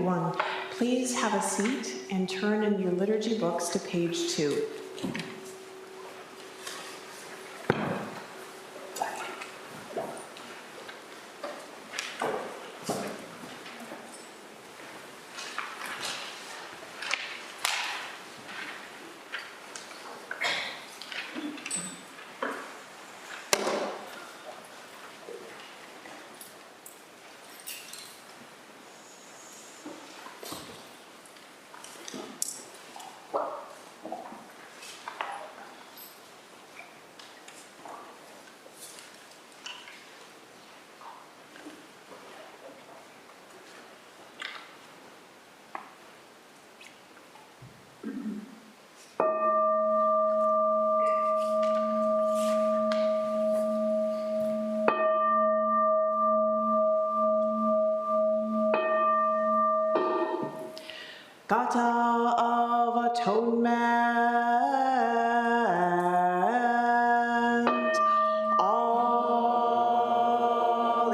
everyone. Please have a seat and turn in your liturgy books to page 2. Gata of Atonement, all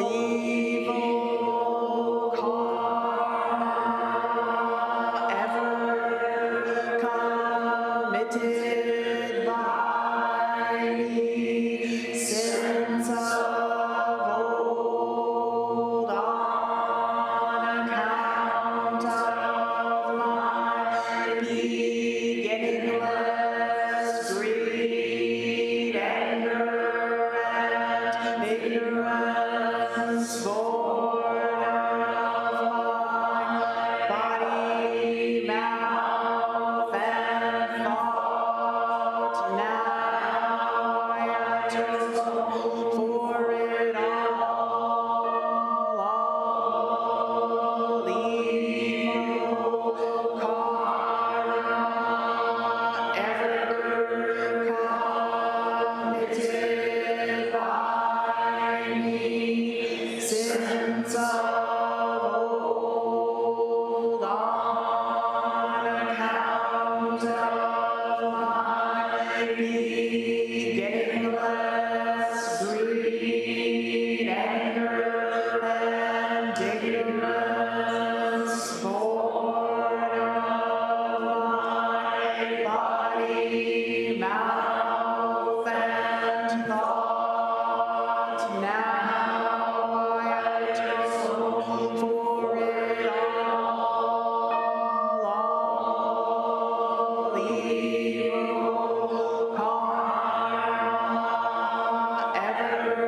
evil karma ever committed by me, sins of old on account of beginningless greed, anger, and ignorance, born of my body, mouth, and thought. Now I atone for it all evil karma ever committed by me, sins of old on account of my beginningless greed, anger, and ignorance, born of my body, mouth, and thought. Now I atone for it all evil karma ever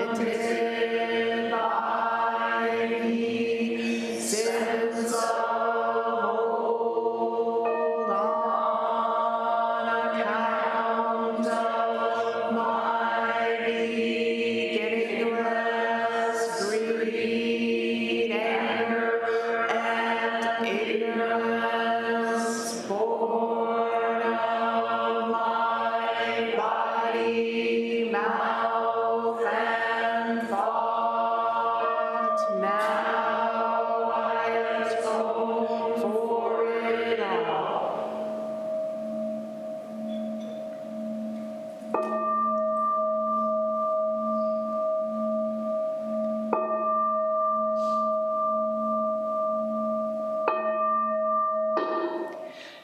committed by me, sins of old on account of my beginningless greed, anger, and ignorance, born of my body, mouth, and thought. Now I atone for it all.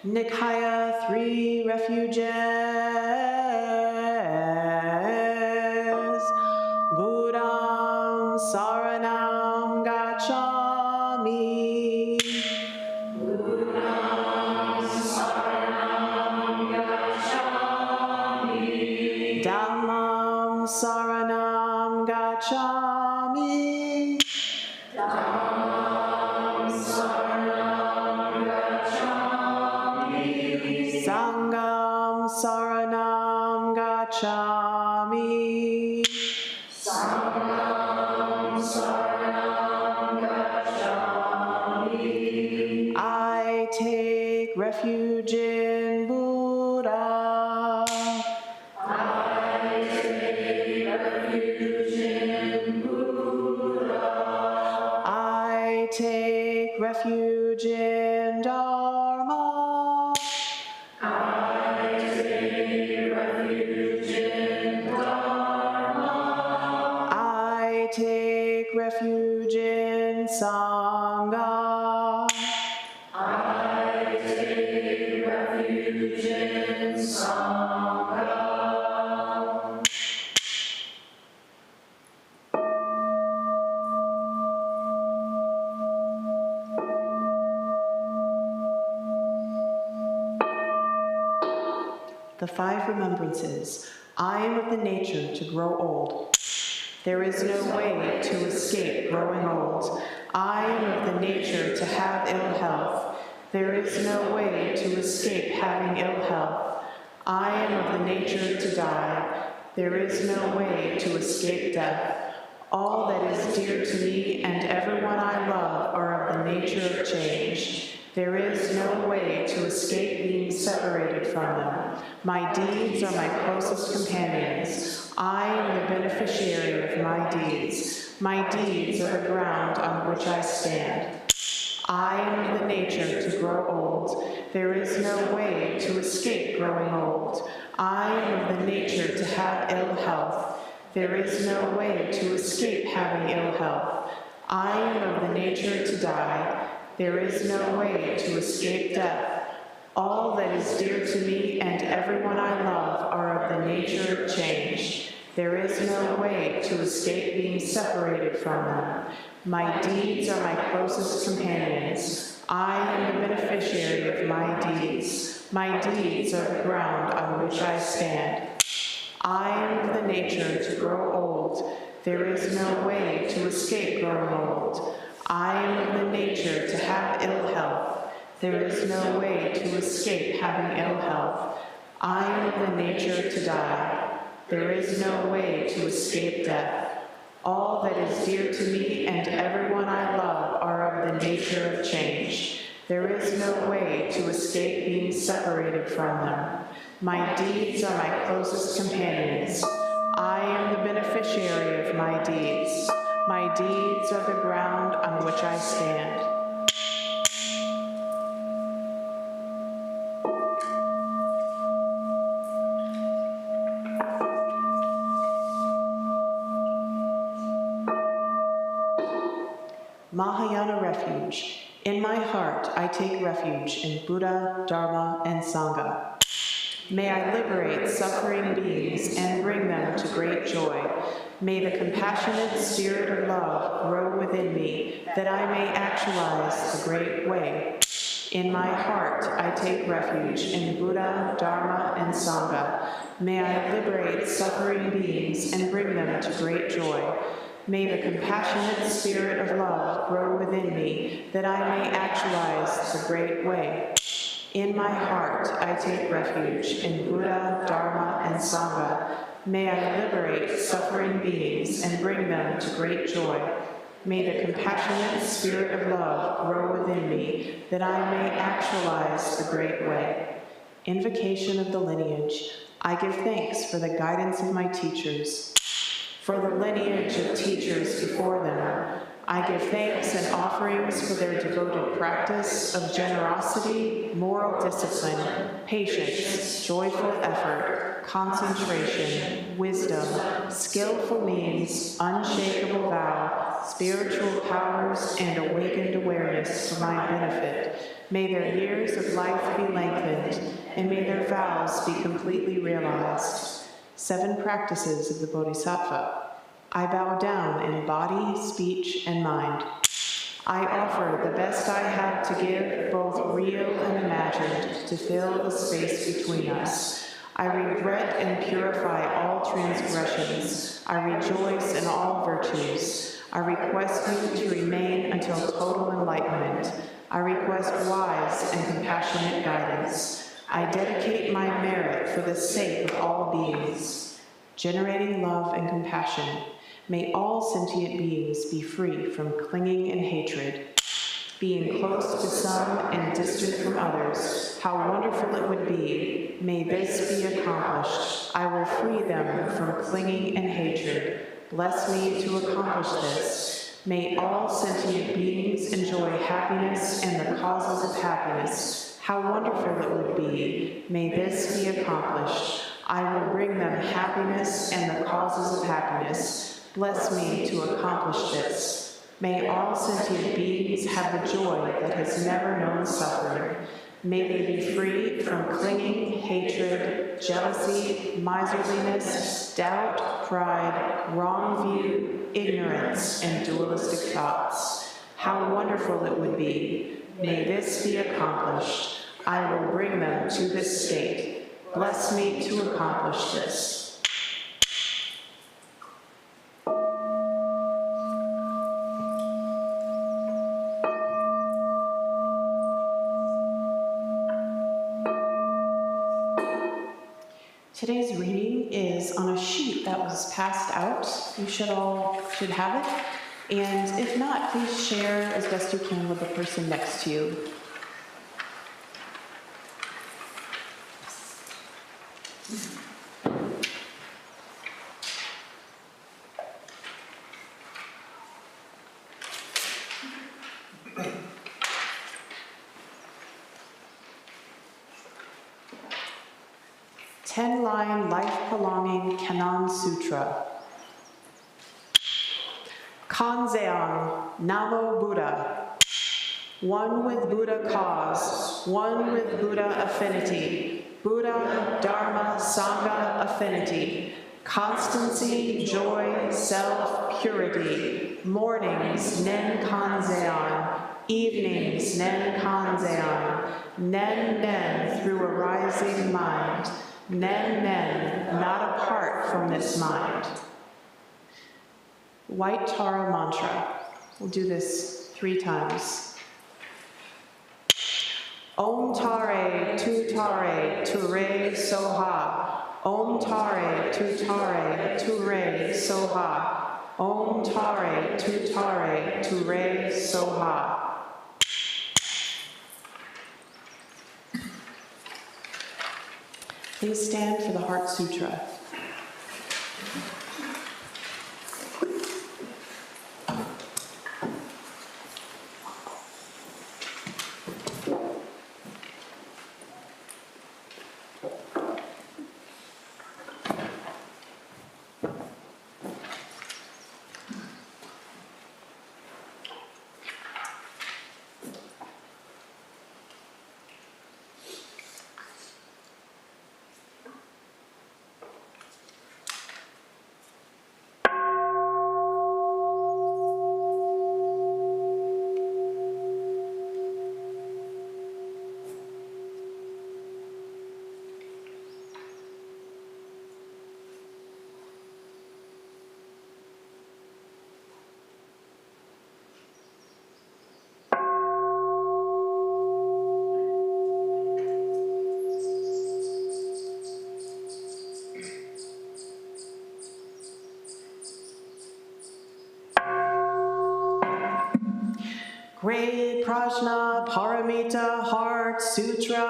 Nikaya 3 Refuges. Buddham Saranam Gacchami. Buddham Saranam Gacchami. Dhammam Saranam Gacchami. Dhammam Saranam Gacchami. Sangham Saranam Gacchami. Sangham Saranam Gacchami. I take refuge in Buddha. I take refuge in Buddha. I take refuge in Dharma. I take refuge in The 5 remembrances. I am of the nature to grow old. There is no way to escape growing old. I am of the nature to have ill health. There is no way to escape having ill health. I am of the nature to die. There is no way to escape death. All that is dear to me and everyone I love are of the nature of change. There is no way to escape being separated from them. My deeds are my closest companions. I am the beneficiary of my deeds. My deeds are the ground on which I stand. I am of the nature to grow old. There is no way to escape growing old. I am of the nature to have ill health. There is no way to escape having ill health. I am of the nature to die. There is no way to escape death. All that is dear to me and everyone I love are of the nature of change. There is no way to escape being separated from them. My deeds are my closest companions. I am the beneficiary of my deeds. My deeds are the ground on which I stand. I am of the nature to grow old. There is no way to escape growing old. I am of the nature to have ill health. There is no way to escape having ill health. I am of the nature to die. There is no way to escape death. All that is dear to me and everyone I love are of the nature of change. There is no way to escape being separated from them. My deeds are my closest companions. I am the beneficiary of my deeds. My deeds are the ground on which I stand. Mahayana Refuge. In my heart, I take refuge in Buddha, Dharma, and Sangha. May I liberate suffering beings and bring them to great joy. May the compassionate spirit of love grow within me, that I may actualize the great way. In my heart, I take refuge in Buddha, Dharma, and Sangha. May I liberate suffering beings and bring them to great joy. May the compassionate spirit of love grow within me, that I may actualize the great way. In my heart, I take refuge in Buddha, Dharma, and Sangha. May I liberate suffering beings and bring them to great joy. May the compassionate spirit of love grow within me, that I may actualize the great way. Invocation of the lineage. I give thanks for the guidance of my teachers, for the lineage of teachers before them. I give thanks and offerings for their devoted practice of generosity, moral discipline, patience, joyful effort, concentration, wisdom, skillful means, unshakable vow, spiritual powers, and awakened awareness for my benefit. May their years of life be lengthened, and may their vows be completely realized. 7 practices of the Bodhisattva. I bow down in body, speech, and mind. I offer the best I have to give, both real and imagined, to fill the space between us. I regret and purify all transgressions. I rejoice in all virtues. I request you to remain until total enlightenment. I request wise and compassionate guidance. I dedicate my merit for the sake of all beings. Generating love and compassion. May all sentient beings be free from clinging and hatred. Being close to some and distant from others, how wonderful it would be. May this be accomplished. I will free them from clinging and hatred. Bless me to accomplish this. May all sentient beings enjoy happiness and the causes of happiness. How wonderful it would be. May this be accomplished. I will bring them happiness and the causes of happiness. Bless me to accomplish this. May all sentient beings have the joy that has never known suffering. May they be free from clinging, hatred, jealousy, miserliness, doubt, pride, wrong view, ignorance, and dualistic thoughts. How wonderful it would be. May this be accomplished. I will bring them to this state. Bless me to accomplish this. Today's reading is on a sheet that was passed out. You should have it. And if not, please share as best you can with the person next to you. Ten-line life-prolonging Canon Sutra. Kanzeon, Namo Buddha. One with Buddha cause, one with Buddha affinity. Buddha, Dharma, Sangha affinity. Constancy, joy, self, purity. Mornings, Nen Kanzeon. Evenings, Nen Kanzeon. Nen Nen through a rising mind. Nen Nen, not apart from this mind. White Tara mantra. We'll do this 3 times. Om Tare, Tu Tare, Tu Re Soha. Om Tare, Tu Tare, Tu Re Soha. Om Tare, Tu Tare, Tu Re Soha. Please stand for the Heart Sutra. Great Prajna Paramita Heart Sutra.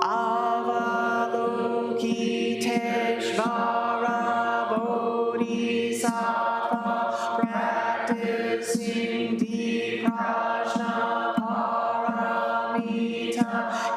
Avalokiteshvara Bodhisattva practicing deep Prajna Paramita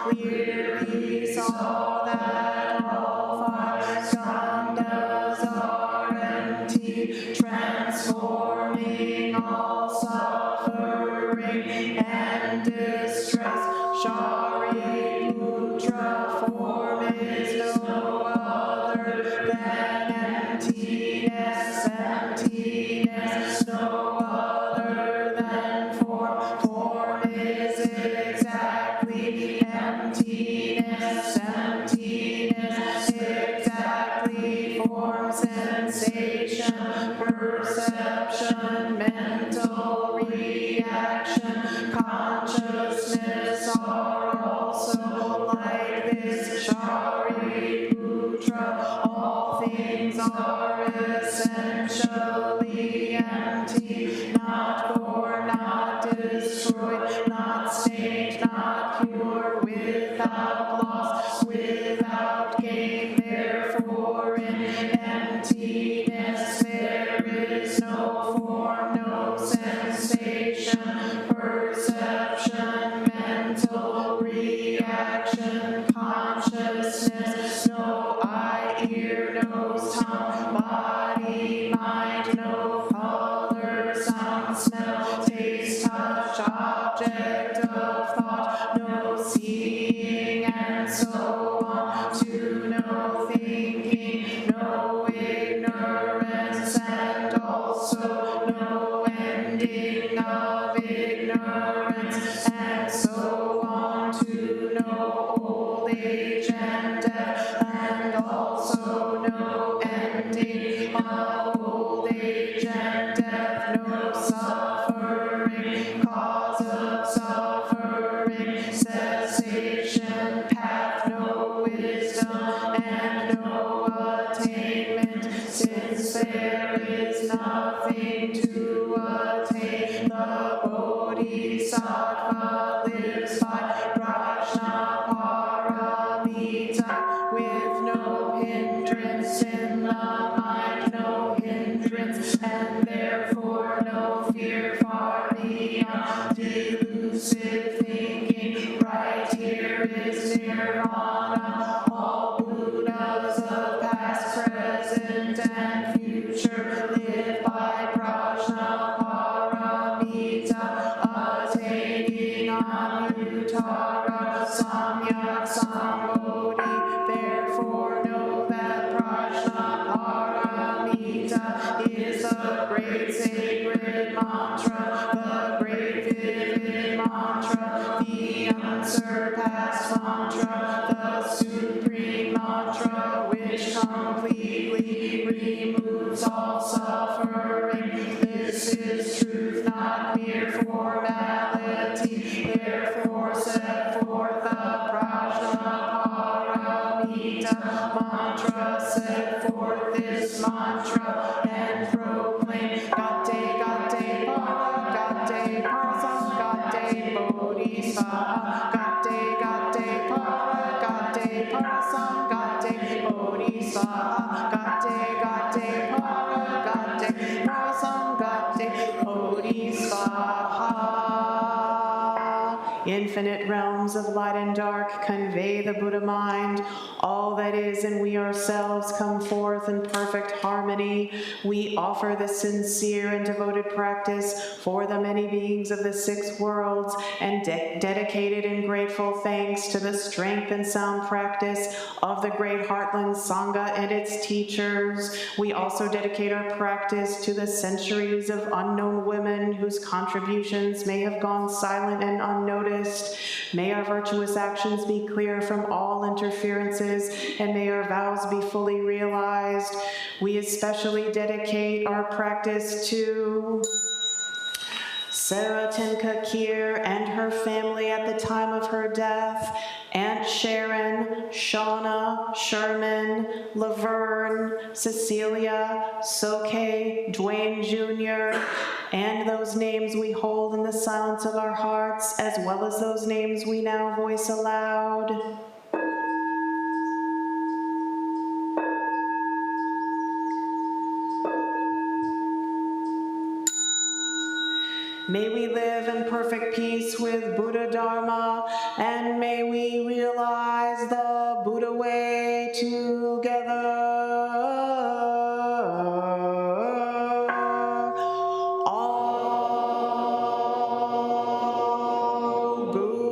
clearly saw that all 5 skandhas are empty, transforming all suffering and distress. Shariputra form is no other than emptiness, emptiness, no other than form. Form is exactly emptiness, emptiness, exactly form, sensation, perception, mental reaction, consciousness are also like this. Shariputra, all things are essentially empty, not born, not destroyed, not stained, not pure, without loss, without gain. Therefore, in emptiness there is no form, no sensation, perception, mental reaction, consciousness, no eye, ear, nose, tongue, body, mind, no color, sound, smell, taste, touch, object of thought, no seeing, and so on, to no thinking, no ignorance, and also no ending of ignorance, and so on to no old age and death, and also no ending of old age and death, no suffering, cause of suffering, cessation, path, no wisdom, and no attainment, since there is nothing to attain. The Bodhisattva lives by Prajnaparamita, with no hindrance in the mind, no hindrance, and therefore no fear far beyond delusive thinking. Right here is nirvana. All Buddhas of past, present, and future live by Prajnaparamita, attaining Anuttara Samyak Sambodhi. Therefore know that Prajnaparamita is the great sacred mantra, the great vivid mantra, the unsurpassed mantra, the supreme mantra, which completely removes all suffering. This is truth, not mere formality. Therefore set forth the Prajnaparamita mantra, set forth this mantra, and proclaim Gate, Gate, Para, Gate, Parasam, Gate, Bodhisattva, Gate, Gate, Para, Gate, Parasam, Gate, Bodhisattva, Gate, Gate, Para, Gate, Parasam, Gate, Bodhisattva. Infinite realms of light and dark convey the Buddha mind. All that is and we ourselves come forth in perfect harmony. We offer the sincere and devoted practice for the many beings of the six worlds, and dedicated in grateful thanks to the strength and sound practice of the great Heartland Sangha and its teachers. We also dedicate our practice to the centuries of unknown women whose contributions may have gone silent and unnoticed. May our virtuous actions be clear from all interferences, and may our vows be fully realized. We especially dedicate our practice to Sarah Tinkakir and her family at the time of her death, Aunt Sharon, Shauna, Sherman, Laverne, Cecilia, Soke, Dwayne Jr., and those names we hold in the silence of our hearts, as well as those names we now voice aloud. May we live in perfect peace with Buddha Dharma, and may we realize the Buddha way together. All Buddhas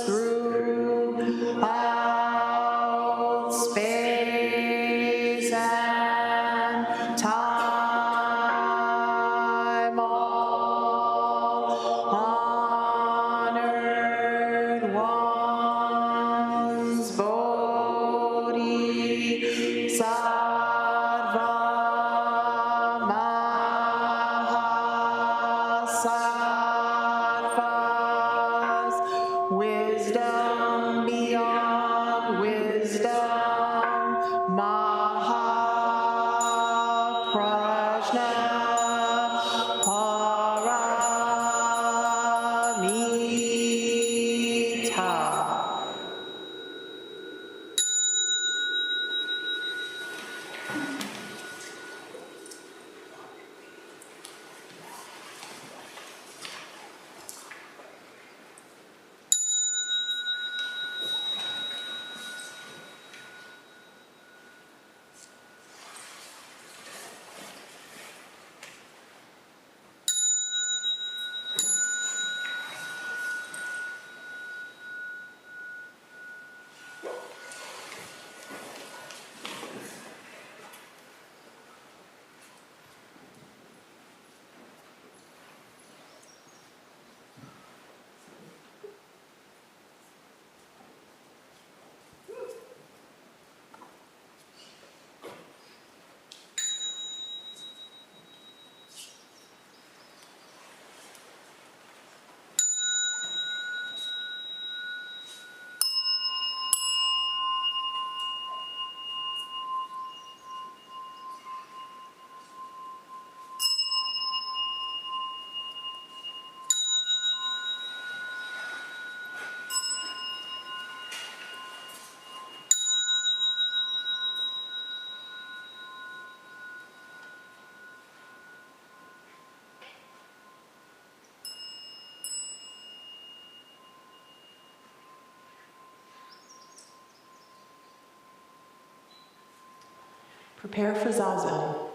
throughout space and time. Wisdom beyond wisdom, Mahaprajna Paramita. Prepare for Zazen.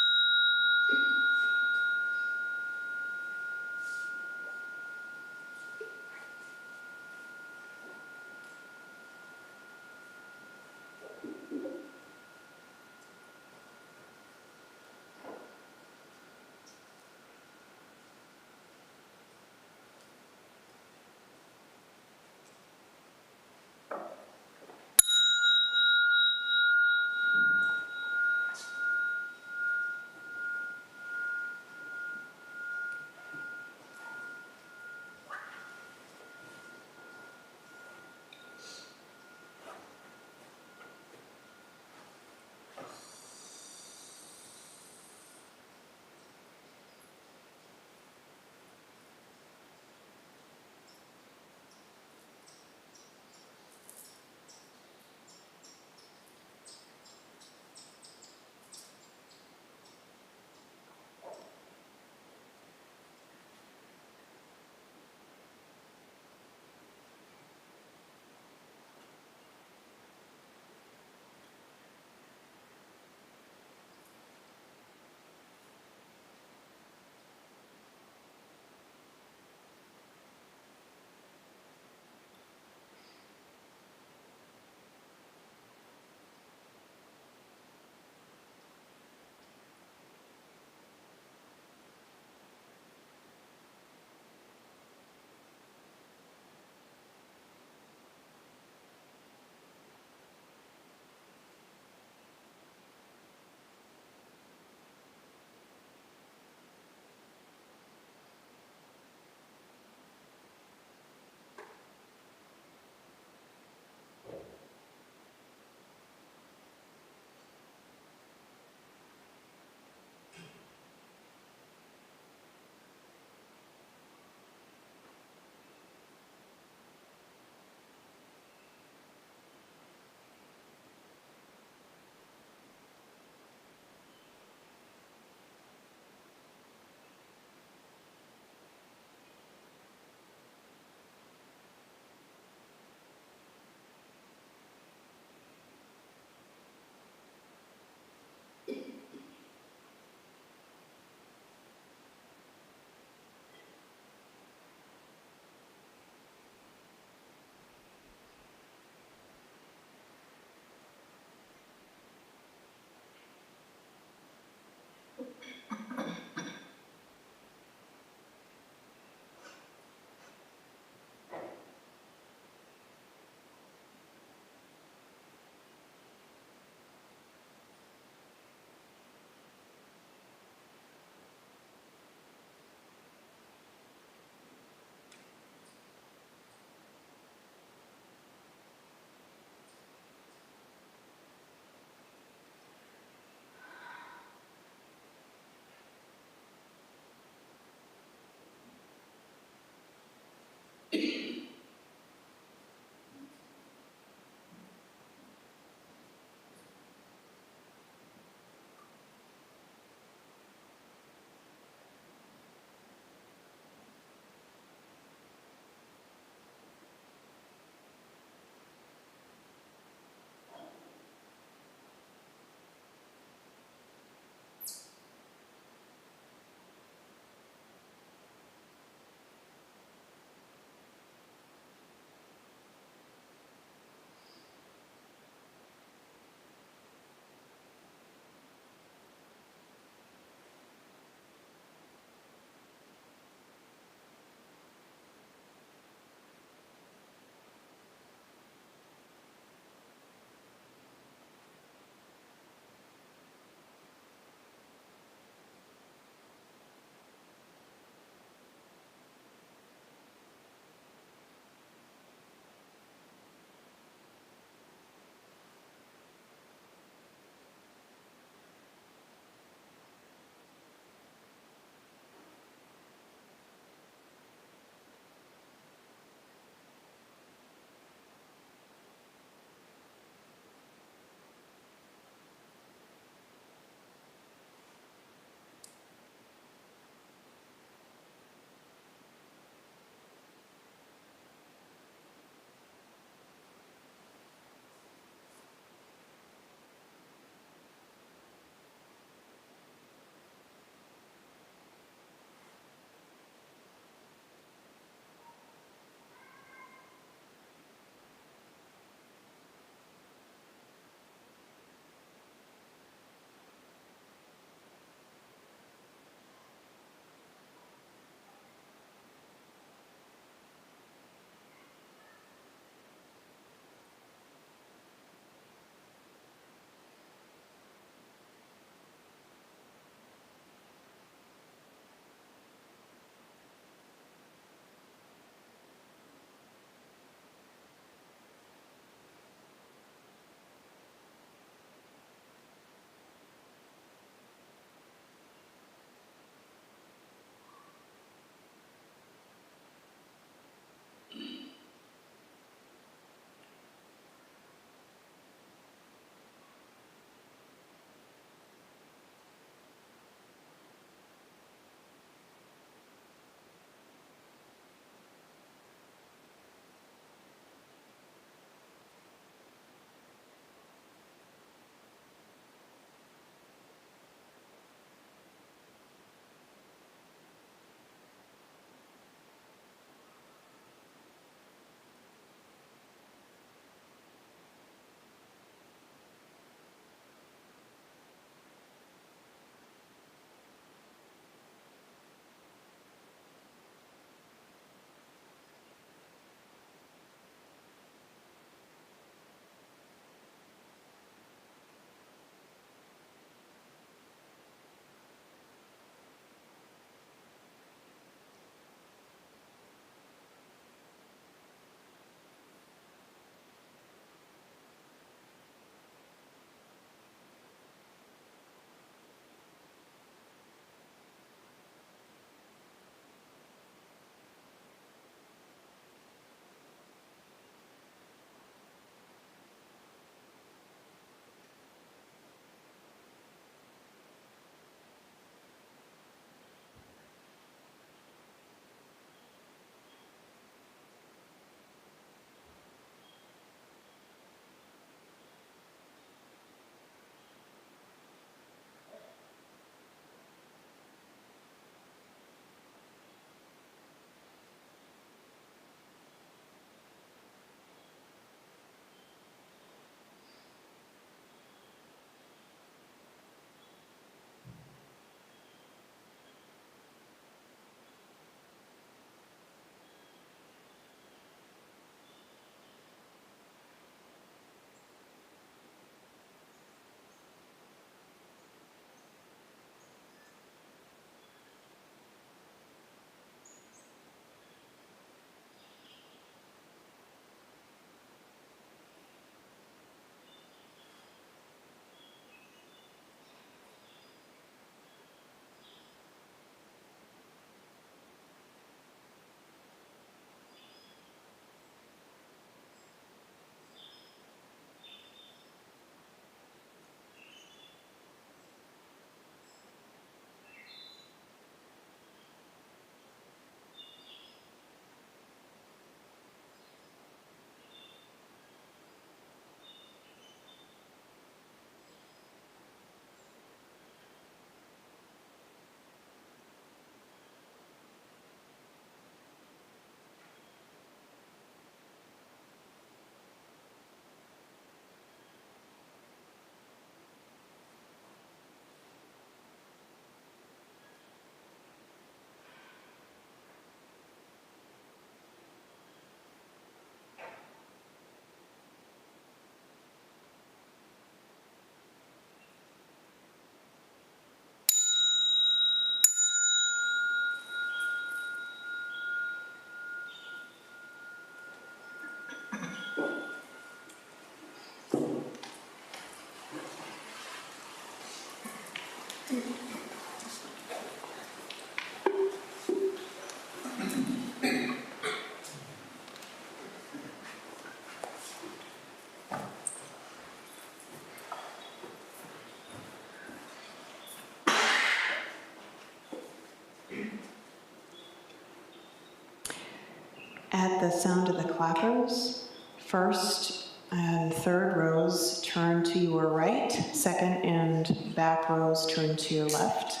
At the sound of the clappers, first and third rows turn to your right, second and back rows turn to your left.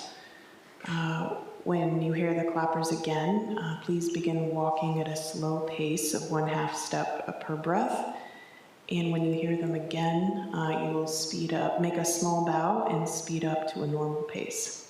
When you hear the clappers again, please begin walking at a slow pace of 1/2 step per breath. And when you hear them again, you will speed up, make a small bow and speed up to a normal pace.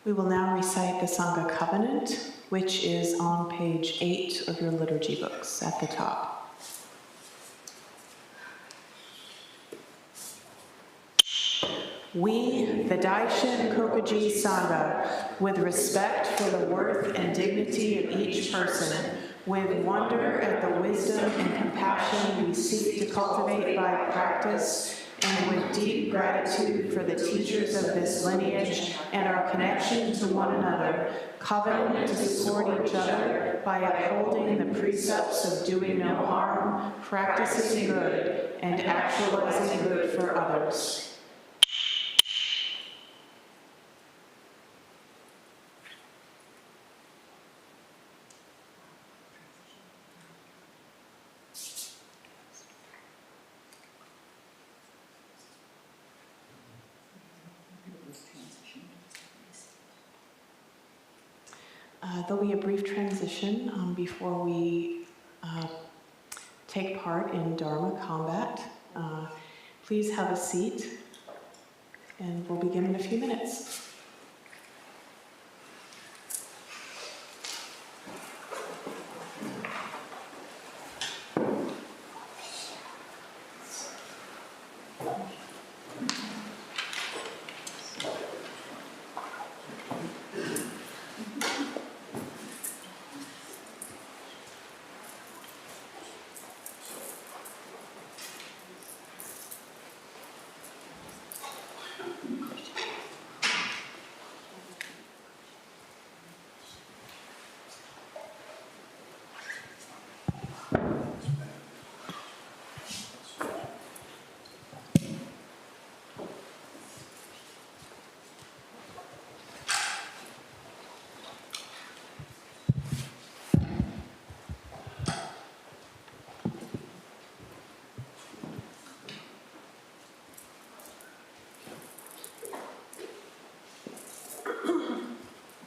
We will now recite the Sangha Covenant, which is on page 8 of your liturgy books at the top. We, the Daishin Kokuji Sangha, with respect for the worth and dignity of each person, with wonder at the wisdom and compassion we seek to cultivate by practice, and with deep gratitude for the teachers of this lineage and our connection to one another, covenant to support each other by upholding the precepts of doing no harm, practicing good, and actualizing good for others. There'll be a brief transition before we take part in Dharma combat. Please have a seat, and we'll begin in a few minutes.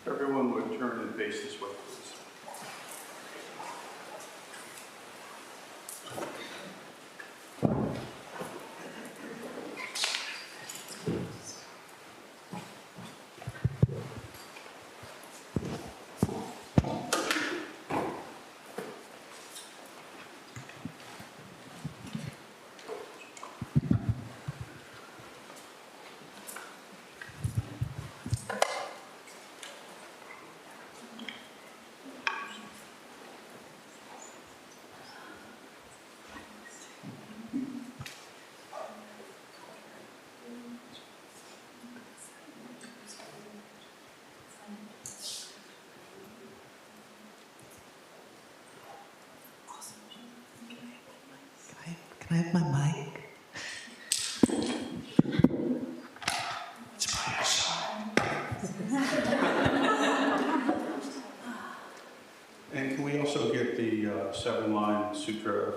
Everyone would turn and face this way, please. Can I have my mic? It's by your side. And can we also get the 7-line sutra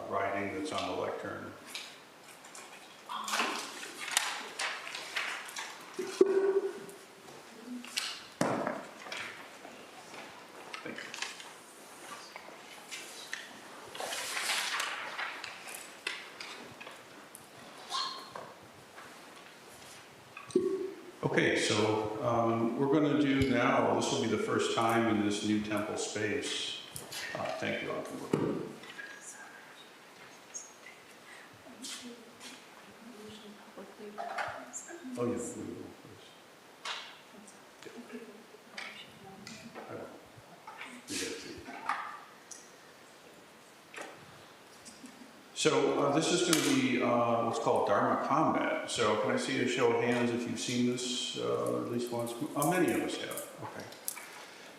writing that's on the lectern? Thank you. Okay, so we're going to do now, this will be the first time in this new temple space. Thank you, Uncle. Oh, yeah, we will first. I will. You get it. So this is going to be what's called Dharma combat. So can I see a show of hands if you've seen this at least once? Many of us have. Okay.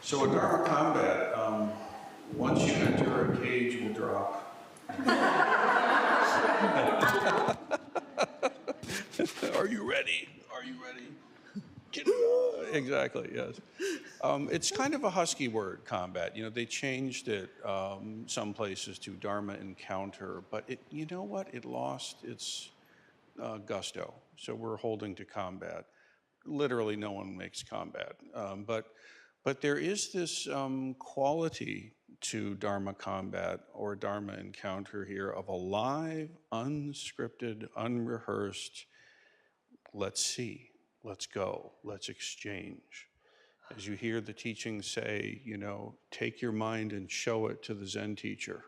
So a Dharma combat, once you enter, a cage will drop. Are you ready? Are you ready? Get it on. Exactly, yes. It's kind of a husky word, combat. You know, they changed it some places to Dharma encounter, but you know what? It lost its gusto. So we're holding to combat. Literally, no one makes combat. But there is this quality to Dharma combat or Dharma encounter here of a live, unscripted, unrehearsed, let's see, let's go, let's exchange. As you hear the teaching say, you know, take your mind and show it to the Zen teacher.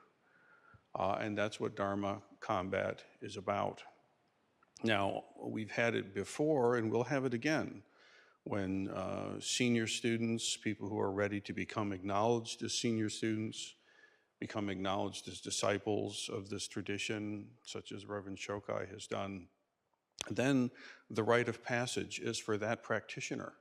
And that's what Dharma combat is about. Now, we've had it before, and we'll have it again, when senior students, people who are ready to become acknowledged as senior students, become acknowledged as disciples of this tradition, such as Reverend Shokai has done. Then the rite of passage is for that practitioner.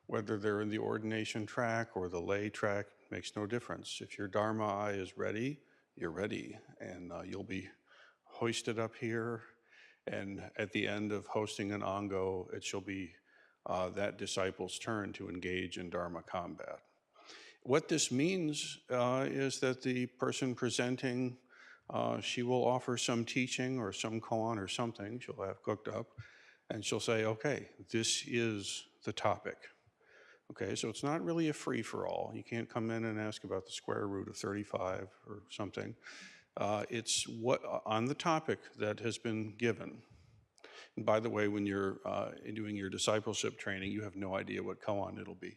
Whether they're in the ordination track or the lay track, makes no difference. If your Dharma eye is ready, you're ready, and you'll be hoisted up here. And at the end of hosting an Ango, it shall be that disciple's turn to engage in Dharma combat. What this means is that the person presenting, she will offer some teaching or some koan or something she'll have cooked up, and she'll say, okay, this is the topic. Okay, so it's not really a free-for-all. You can't come in and ask about the square root of 35 or something. It's what on the topic that has been given. And by the way, when you're doing your discipleship training, you have no idea what koan it'll be.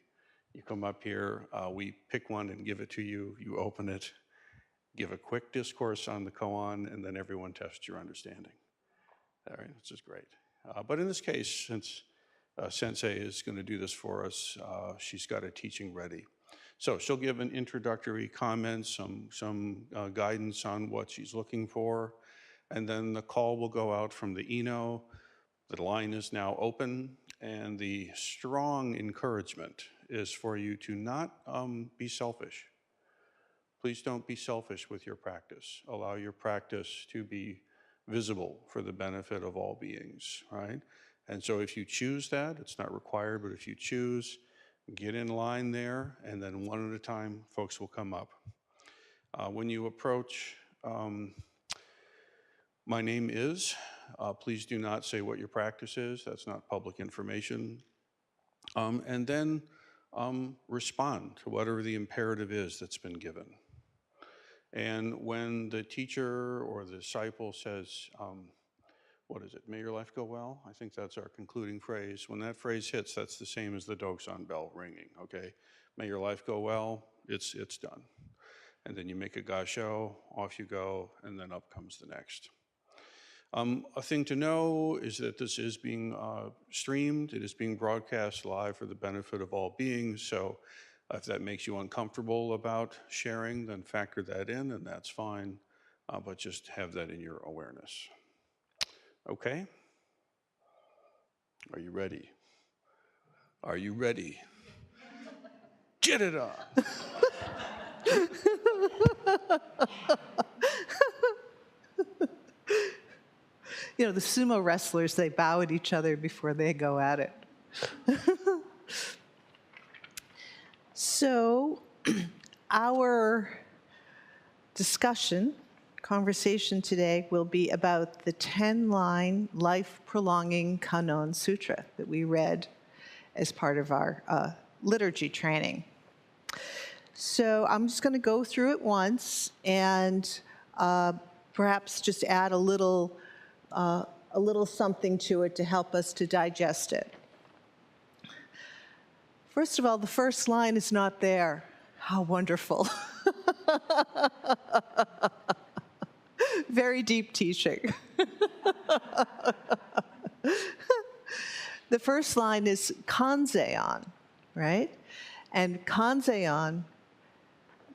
You come up here, we pick one and give it to you, you open it, give a quick discourse on the koan, and then everyone tests your understanding. All right, this is great. But in this case, since Sensei is going to do this for us, she's got a teaching ready. So she'll give an introductory comment, some guidance on what she's looking for, and then the call will go out from the Ino. The line is now open, and the strong encouragement is for you to not be selfish. Please don't be selfish with your practice. Allow your practice to be visible for the benefit of all beings, right? And so if you choose that, it's not required, but if you choose, get in line there, and then one at a time, folks will come up. When you approach, my name is, please do not say what your practice is. That's not public information. And then respond to whatever the imperative is that's been given. And when the teacher or the disciple says, what is it, may your life go well? I think that's our concluding phrase. When that phrase hits, that's the same as the Doksan bell ringing, okay? May your life go well, it's done. And then you make a gasho, off you go, and then up comes the next. A thing to know is that this is being streamed. It is being broadcast live for the benefit of all beings. So if that makes you uncomfortable about sharing, then factor that in, and that's fine. But just have that in your awareness. Okay? Are you ready? Are you ready? Get it on! You know, the sumo wrestlers, they bow at each other before they go at it. So, our conversation today will be about the 10-line life-prolonging Kannon Sutra that we read as part of our liturgy training. So I'm just going to go through it once and perhaps just add a little something to it to help us to digest it. First of all, the first line is not there. How wonderful. Very deep teaching. The first line is Kanzeon, right? And Kanzeon,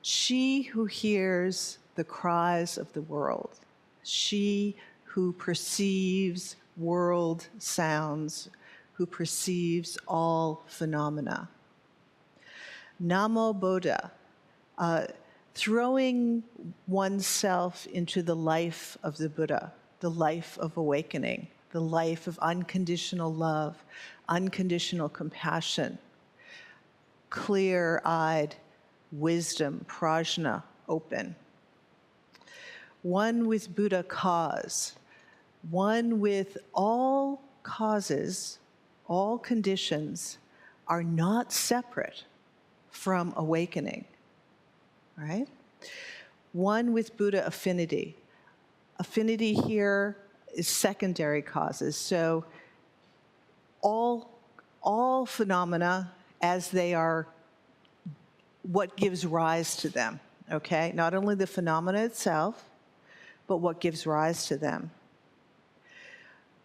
she who hears the cries of the world, she who perceives world sounds, who perceives all phenomena. Namo Buddha, throwing oneself into the life of the Buddha, the life of awakening, the life of unconditional love, unconditional compassion, clear-eyed wisdom, prajna, open. One with Buddha cause, one with all causes, all conditions are not separate from awakening, right? One with Buddha affinity. Affinity here is secondary causes. So all phenomena as they are what gives rise to them, okay? Not only the phenomena itself, but what gives rise to them.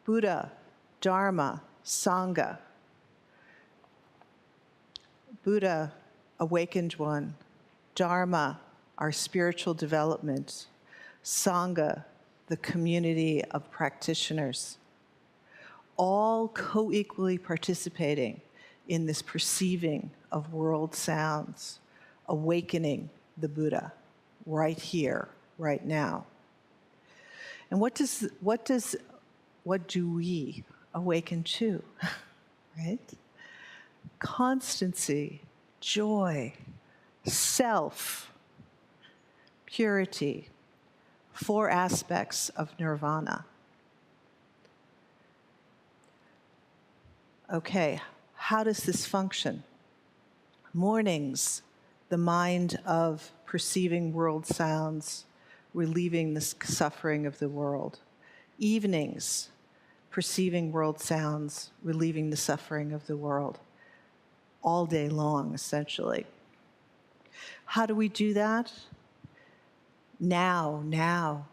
Buddha, Dharma, Sangha. Buddha, awakened one. Dharma, our spiritual development. Sangha, the community of practitioners. All co-equally participating in this perceiving of world sounds, awakening the Buddha right here, right now. And what do we awaken to, right? Constancy, joy, self, purity, 4 aspects of nirvana. Okay, how does this function? Mornings, the mind of perceiving world sounds, relieving the suffering of the world. Evenings, perceiving world sounds, relieving the suffering of the world. All day long, essentially. How do we do that? Now,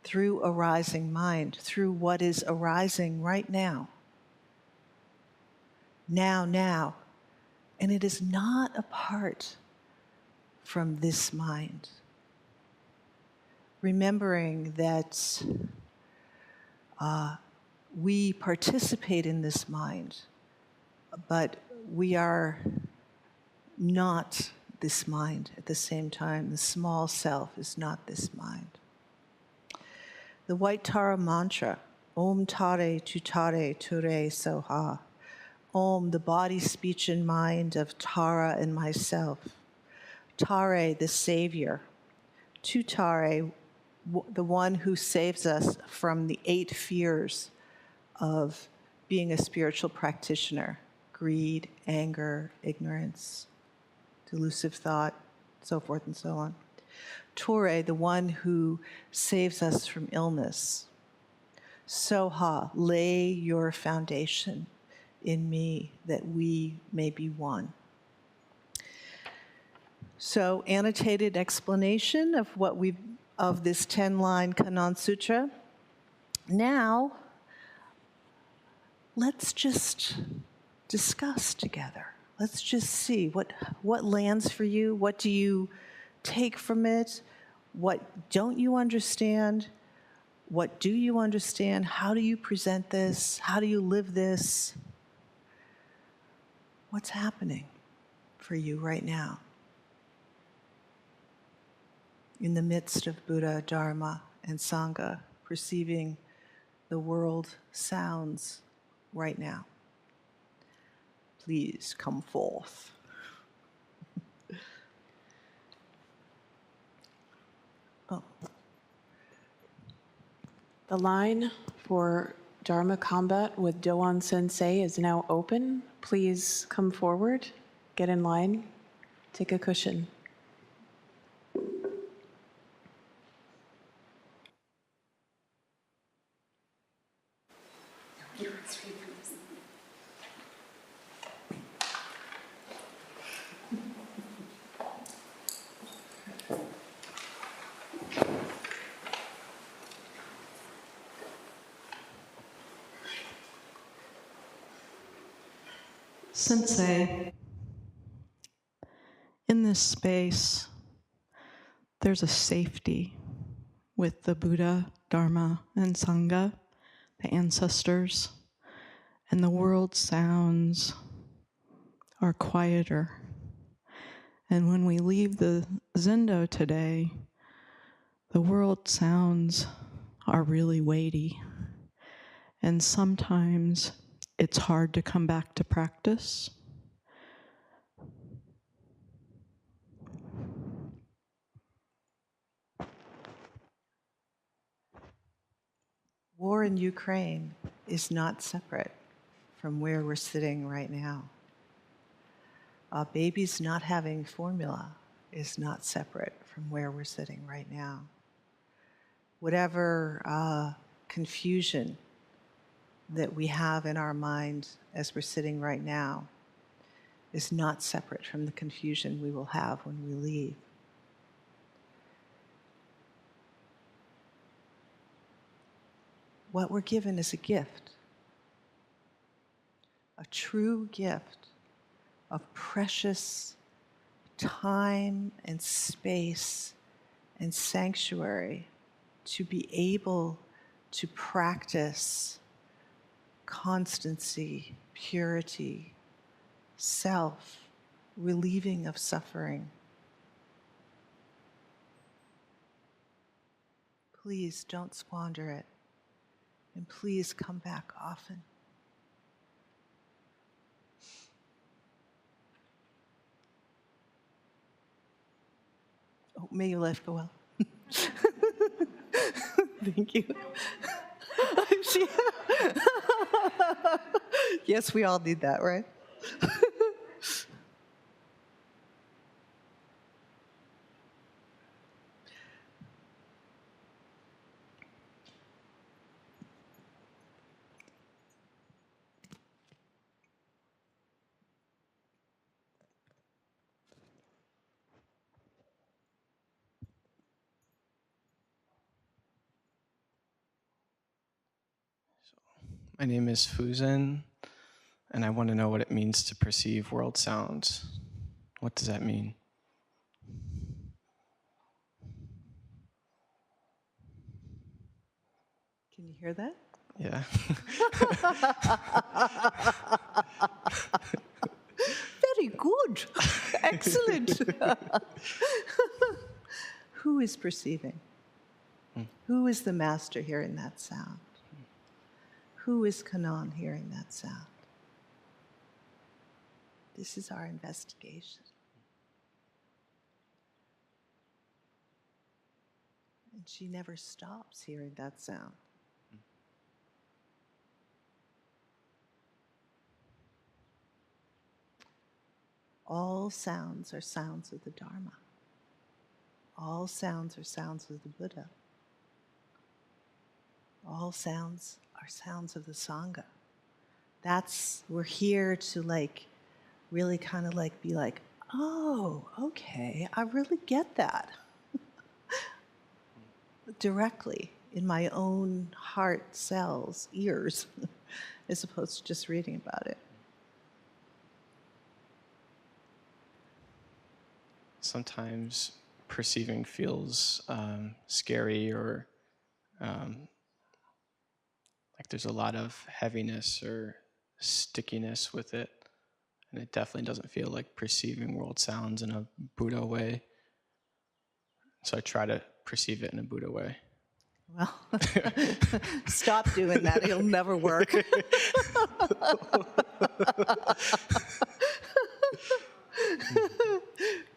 through arising mind, through what is arising right now. Now. And it is not apart from this mind. Remembering that we participate in this mind, but we are not this mind at the same time. The small self is not this mind. The White Tara mantra, Om Tare Tutare Ture Soha. Om, the body, speech, and mind of Tara and myself. Tare, the savior. Tutare, the one who saves us from the 8 fears of being a spiritual practitioner. Greed, anger, ignorance, delusive thought, so forth and so on. Ture, the one who saves us from illness. Soha, lay your foundation in me that we may be one. So, annotated explanation of this 10-line Kannon Sutra. Now, let's just discuss together. Let's just see what lands for you. What do you take from it? What don't you understand? What do you understand? How do you present this? How do you live this? What's happening for you right now? In the midst of Buddha, Dharma, and Sangha, perceiving the world sounds right now. Please come forth. Oh. The line for Dharma combat with Doan Sensei is now open. Please come forward, get in line, take a cushion. Sensei, in this space, there's a safety with the Buddha, Dharma, and Sangha, the ancestors, and the world sounds are quieter. And when we leave the Zendo today, the world sounds are really weighty. And sometimes it's hard to come back to practice. War in Ukraine is not separate from where we're sitting right now. Babies not having formula is not separate from where we're sitting right now. Whatever confusion that we have in our mind as we're sitting right now is not separate from the confusion we will have when we leave. What we're given is a gift, a true gift of precious time and space and sanctuary to be able to practice constancy, purity, self, relieving of suffering. Please don't squander it, and please come back often. Oh, may your life go well. Thank you. Yes, we all need that, right? My name is Fuzen, and I want to know what it means to perceive world sounds. What does that mean? Can you hear that? Yeah. Very good. Excellent. Who is perceiving? Who is the master hearing that sound? Who is Kanon hearing that sound? This is our investigation. And she never stops hearing that sound. All sounds are sounds of the Dharma. All sounds are sounds of the Buddha. All sounds are sounds of the Sangha. We're here to really kind of be like, oh, okay, I really get that. Directly in my own heart cells, ears, as opposed to just reading about it. Sometimes perceiving feels scary or like there's a lot of heaviness or stickiness with it. And it definitely doesn't feel like perceiving world sounds in a Buddha way. So I try to perceive it in a Buddha way. Well, stop doing that. It'll never work.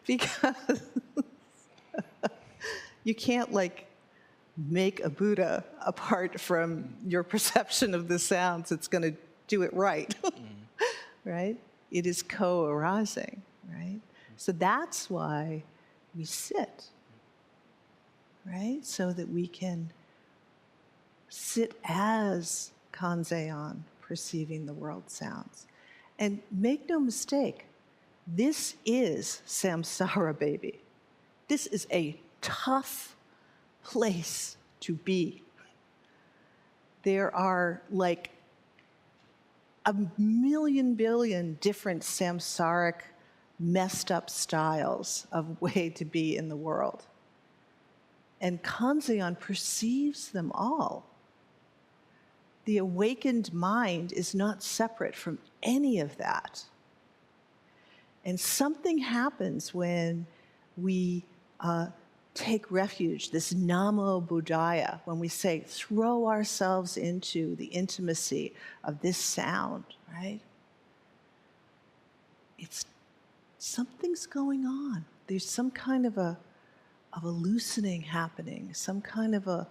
Because you can't make a Buddha apart from your perception of the sounds. It's going to do it right, right? It is co-arising, right? So that's why we sit, right? So that we can sit as Kanzeon, perceiving the world sounds. And make no mistake, this is samsara, baby. This is a tough place to be. There are a million billion different samsaric messed up styles of way to be in the world. And Kanzeon perceives them all. The awakened mind is not separate from any of that. And something happens when we take refuge, this Namo Buddhaya, when we say, throw ourselves into the intimacy of this sound, right? Something's going on. There's some kind of a loosening happening, some kind of a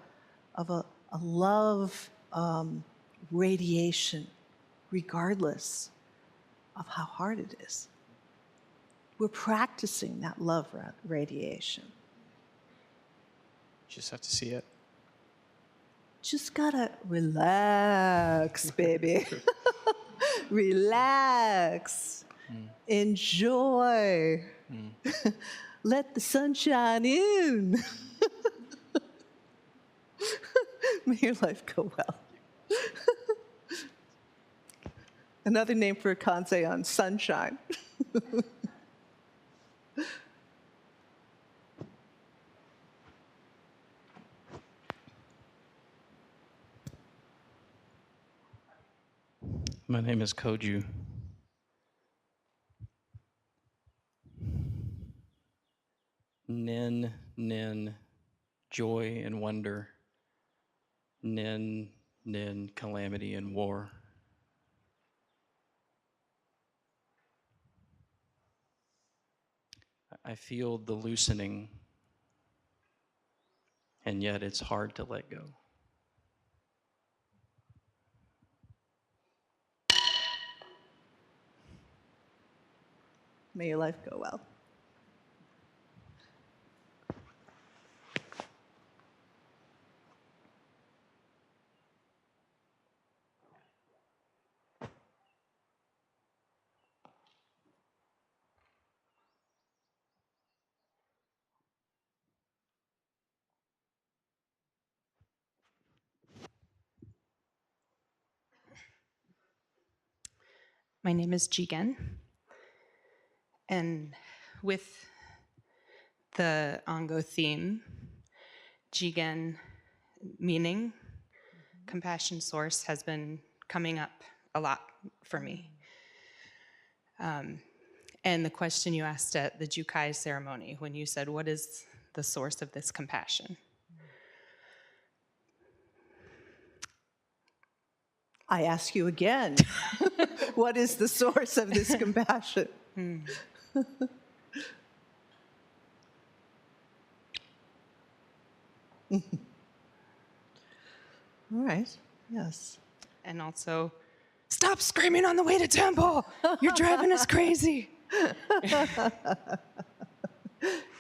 love radiation, regardless of how hard it is. We're practicing that love radiation. Just have to see it. Just gotta relax, baby. Relax. Enjoy. Let the sun shine in. May your life go well. Another name for a kanzeon, sunshine. My name is Koju. Nin, nin, joy and wonder. Nin, nin, calamity and war. I feel the loosening, and yet it's hard to let go. May your life go well. My name is Jigen, and with the Ango theme, Jigen meaning, compassion source, has been coming up a lot for me. And the question you asked at the Jukai ceremony, when you said, what is the source of this compassion? I ask you again, what is the source of this compassion? All right, yes. And also, stop screaming on the way to temple! You're driving us crazy!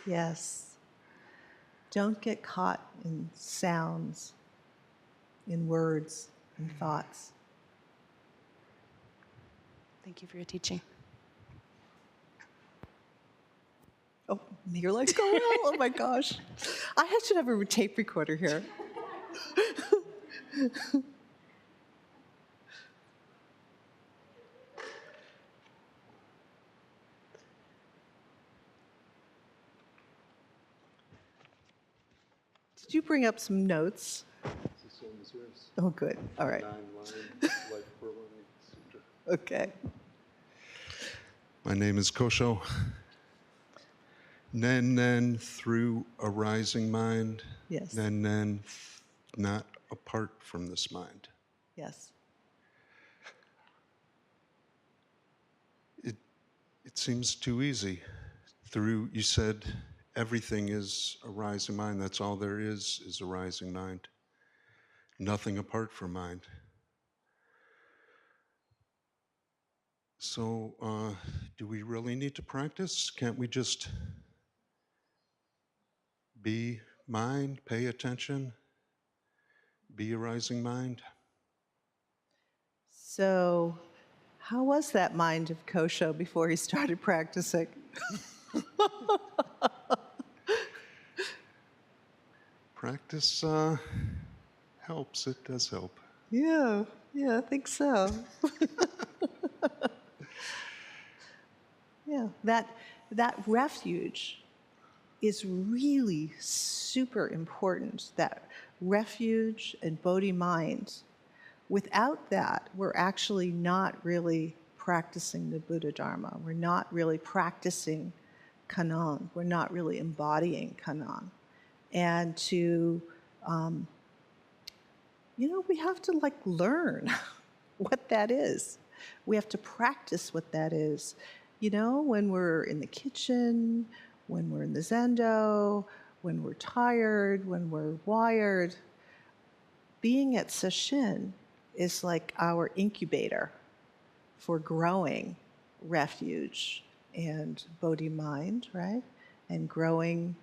Yes. Don't get caught in sounds, in words, in thoughts. Thank you for your teaching. Oh, your legs go well. Oh my gosh. I should have a tape recorder here. Did you bring up some notes? Oh, good. All right. Okay. My name is Kosho. Nen, nen, through a rising mind. Yes. Nen, nen, not apart from this mind. Yes. It seems too easy. You said everything is a rising mind. That's all there is a rising mind. Nothing apart from mind. So, do we really need to practice? Can't we just be mind, pay attention, be a rising mind? So, how was that mind of Kosho before he started practicing? Practice helps. It does help. Yeah, I think so. Yeah, that refuge is really super important, that refuge and Bodhi mind. Without that, we're actually not really practicing the Buddha Dharma. We're not really practicing Kannon. We're not really embodying Kannon. And we have to learn what that is. We have to practice what that is. When we're in the kitchen, when we're in the zendo, when we're tired, when we're wired, being at sesshin is like our incubator for growing refuge and Bodhi mind, right? And growing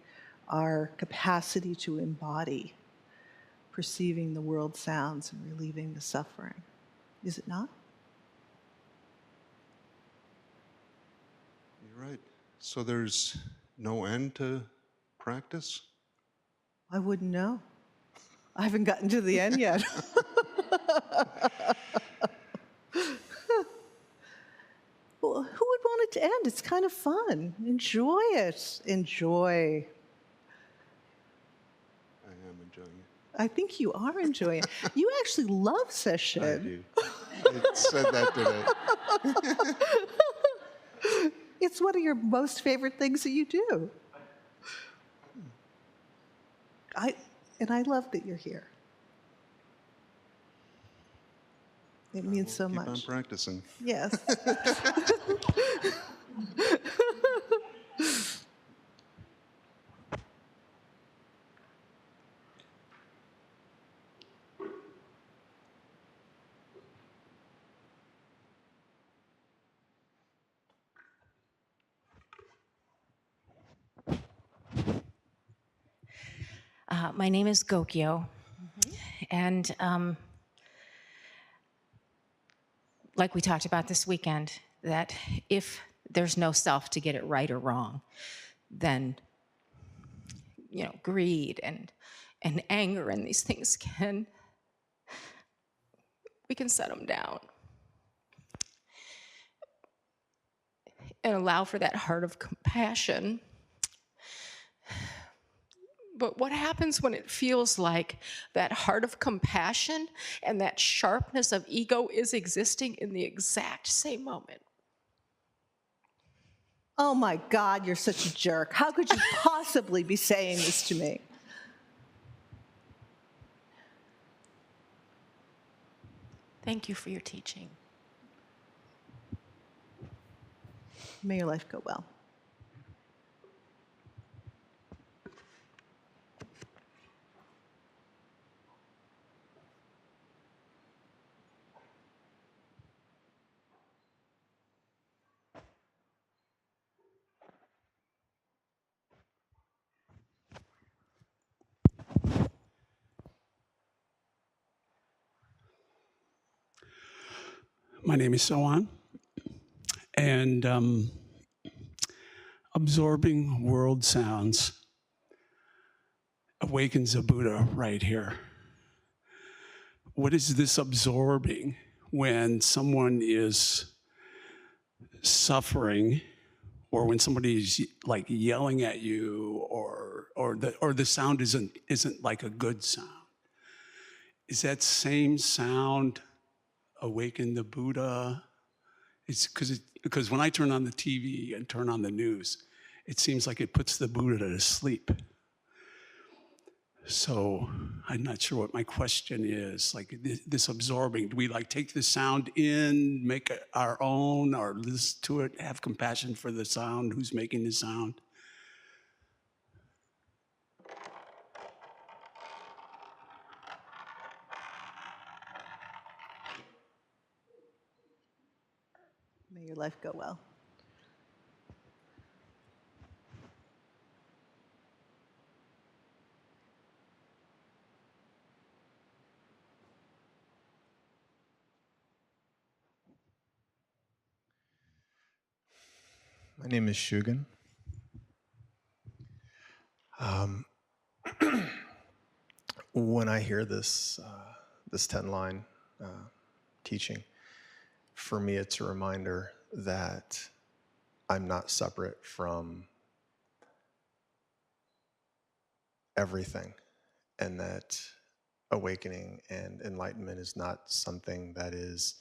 our capacity to embody, perceiving the world sounds and relieving the suffering. Is it not? Right. So there's no end to practice? I wouldn't know. I haven't gotten to the end yet. Well, who would want it to end? It's kind of fun. Enjoy it. Enjoy. I am enjoying it. I think you are enjoying it. You actually love session. I do. I said that today. It's one of your most favorite things that you do. I love that you're here. It means so Keep on much. practicing. Yes. My name is Gokyo, and like we talked about this weekend, that if there's no self to get it right or wrong, then greed and anger and these things we can set them down and allow for that heart of compassion. But what happens when it feels like that heart of compassion and that sharpness of ego is existing in the exact same moment? Oh my God, you're such a jerk. How could you possibly be saying this to me? Thank you for your teaching. May your life go well. My name is Soan, and absorbing world sounds awakens a Buddha right here. What is this absorbing when someone is suffering, or when somebody is like yelling at you, or the sound isn't like a good sound? Is that same sound awaken the Buddha? It's because when I turn on the TV and turn on the news, it seems like it puts the Buddha to sleep. So I'm not sure what my question is. Like this absorbing, do we like take the sound in, make it our own, or listen to it, have compassion for the sound, who's making the sound? May your life go well. My name is Shugan. When I hear this 10-line teaching, for me it's a reminder that I'm not separate from everything, and that awakening and enlightenment is not something that is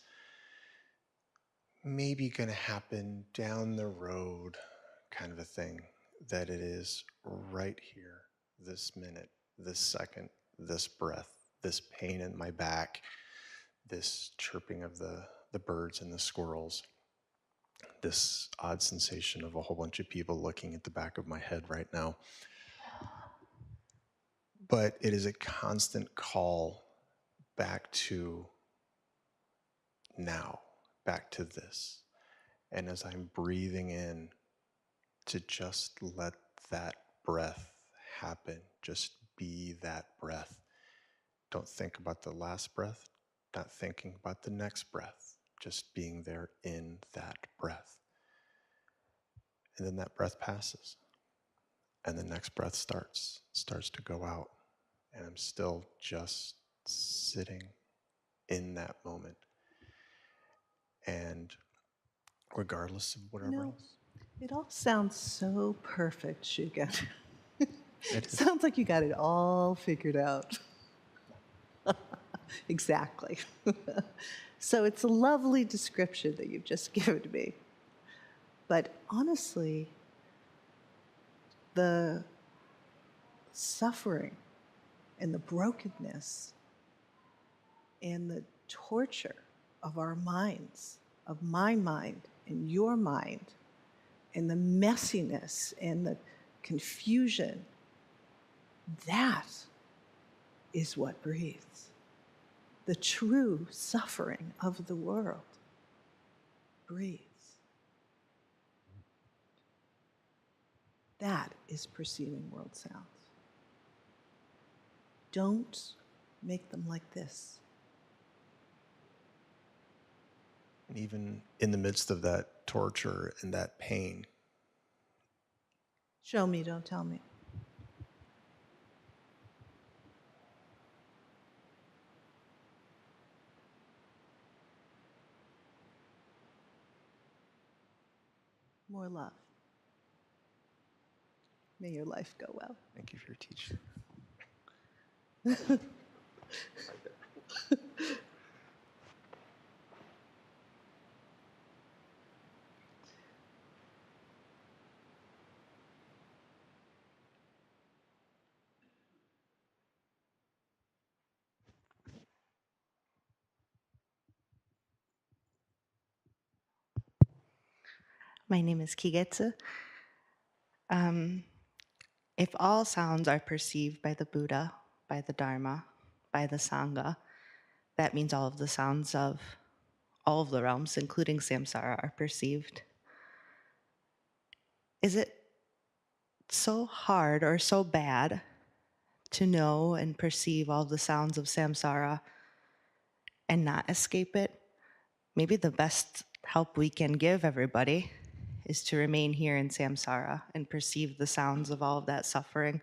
maybe going to happen down the road kind of a thing, that it is right here, this minute, this second, this breath, this pain in my back, this chirping of the birds and the squirrels, this odd sensation of a whole bunch of people looking at the back of my head right now. But it is a constant call back to now, back to this. And as I'm breathing in, to just let that breath happen, just be that breath. Don't think about the last breath, not thinking about the next breath, just being there in that breath. And then that breath passes. And the next breath starts to go out. And I'm still just sitting in that moment. And regardless of whatever else. It all sounds so perfect, Shugen. It is. Sounds like you got it all figured out. Exactly. So it's a lovely description that you've just given me. But honestly, the suffering and the brokenness and the torture of our minds, of my mind and your mind, and the messiness and the confusion, that is what breathes. The true suffering of the world breathes. That is perceiving world sounds. Don't make them like this. And even in the midst of that torture and that pain, Show me, don't tell me. More love. May your life go well. thank you for your teaching. My name is Kigetsu. If all sounds are perceived by the Buddha, by the Dharma, by the Sangha, that means all of the sounds of all of the realms, including samsara, are perceived. Is it so hard or so bad to know and perceive all the sounds of samsara and not escape it? Maybe the best help we can give everybody is to remain here in samsara and perceive the sounds of all of that suffering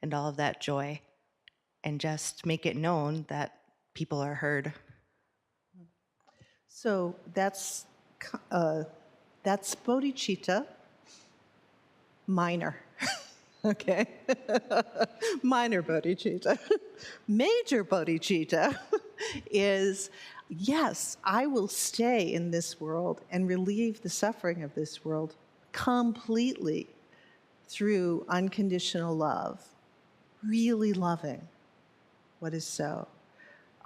and all of that joy, and just make it known that people are heard. So that's bodhicitta minor. Okay? Minor bodhicitta. Major bodhicitta is, yes, I will stay in this world and relieve the suffering of this world completely through unconditional love, really loving what is so,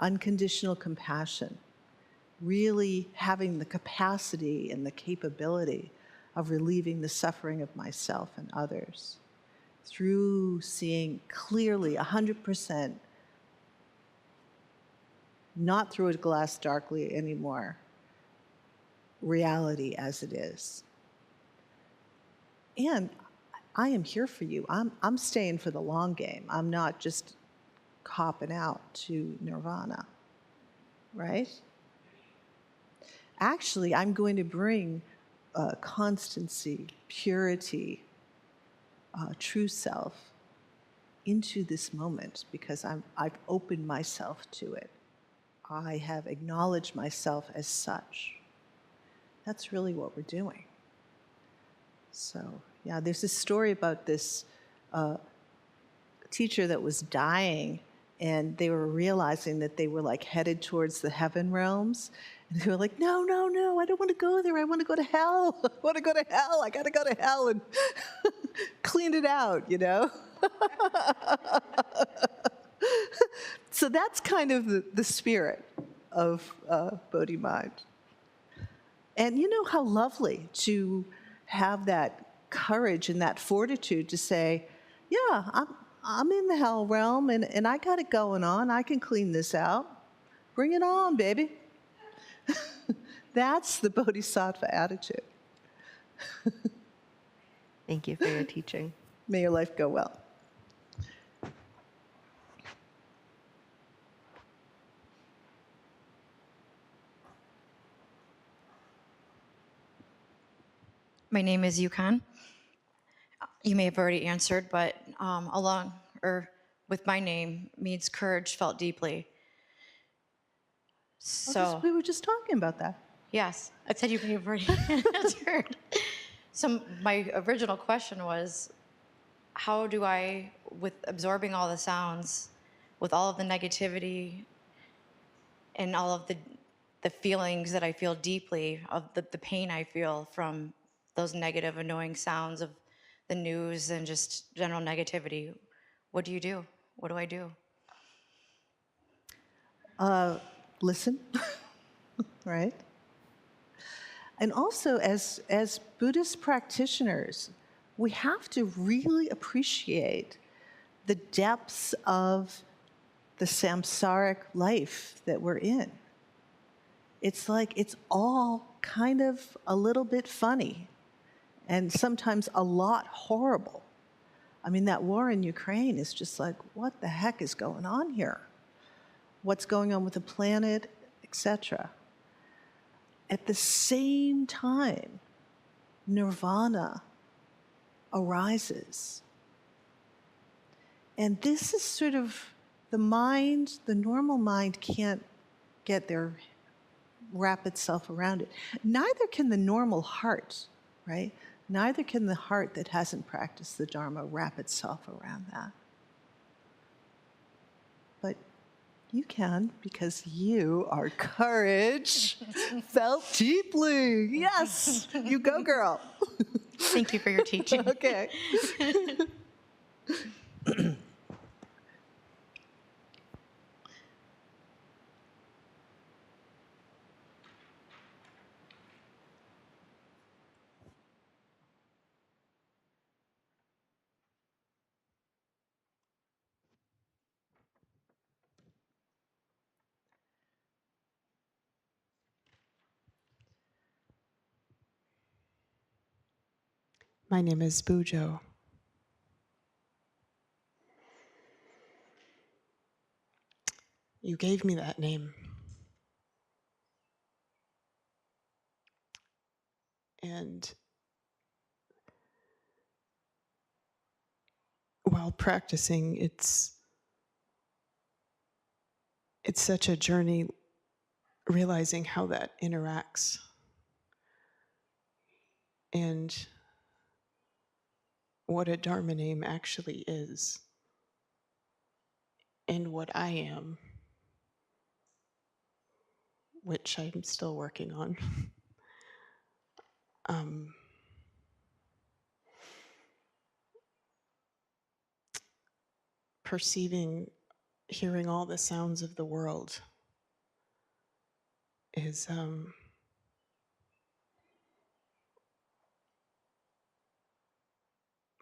unconditional compassion, really having the capacity and the capability of relieving the suffering of myself and others through seeing clearly 100%, not through a glass darkly anymore, reality as it is. And I am here for you. I'm staying for the long game. I'm not just copping out to nirvana, right? Actually, I'm going to bring constancy, purity, true self into this moment because I've opened myself to it. I have acknowledged myself as such. That's really what we're doing. So, yeah, there's this story about this teacher that was dying, and they were realizing that they were like headed towards the heaven realms. And they were like, no, no, no, I don't want to go there. I want to go to hell. I want to go to hell. I got to go to hell and clean it out, you know? So that's kind of the spirit of Bodhi mind. And you know how lovely to have that courage and that fortitude to say, yeah, I'm in the hell realm and I got it going on. I can clean this out. Bring it on, baby. That's the Bodhisattva attitude. Thank you for your teaching. May your life go well. My name is Yukon. You may have already answered, but along or with my name means courage felt deeply. So We were just talking about that. yes, I said you may have already answered. So my original question was, how do I, with absorbing all the sounds, with all of the negativity and all of the feelings that I feel deeply, of the pain I feel from those negative, annoying sounds of the news and just general negativity, what do you do? What do I do? Listen, right? And also, as Buddhist practitioners, we have to really appreciate the depths of the samsaric life that we're in. It's like it's all kind of a little bit funny and sometimes a lot horrible. I mean, that war in Ukraine is just like, what the heck is going on here? What's going on with the planet, etc. At the same time, nirvana arises. And this is sort of the mind, the normal mind can't get there, wrap itself around it. Neither can the normal heart, right? Neither can the heart that hasn't practiced the Dharma wrap itself around that. But you can, because you are courage felt deeply. Yes, you go, girl. Thank you for your teaching. Okay. My name is Bujo. You gave me that name. And while practicing, it's such a journey realizing how that interacts. And what a Dharma name actually is, and what I am, which I'm still working on. Perceiving, hearing all the sounds of the world is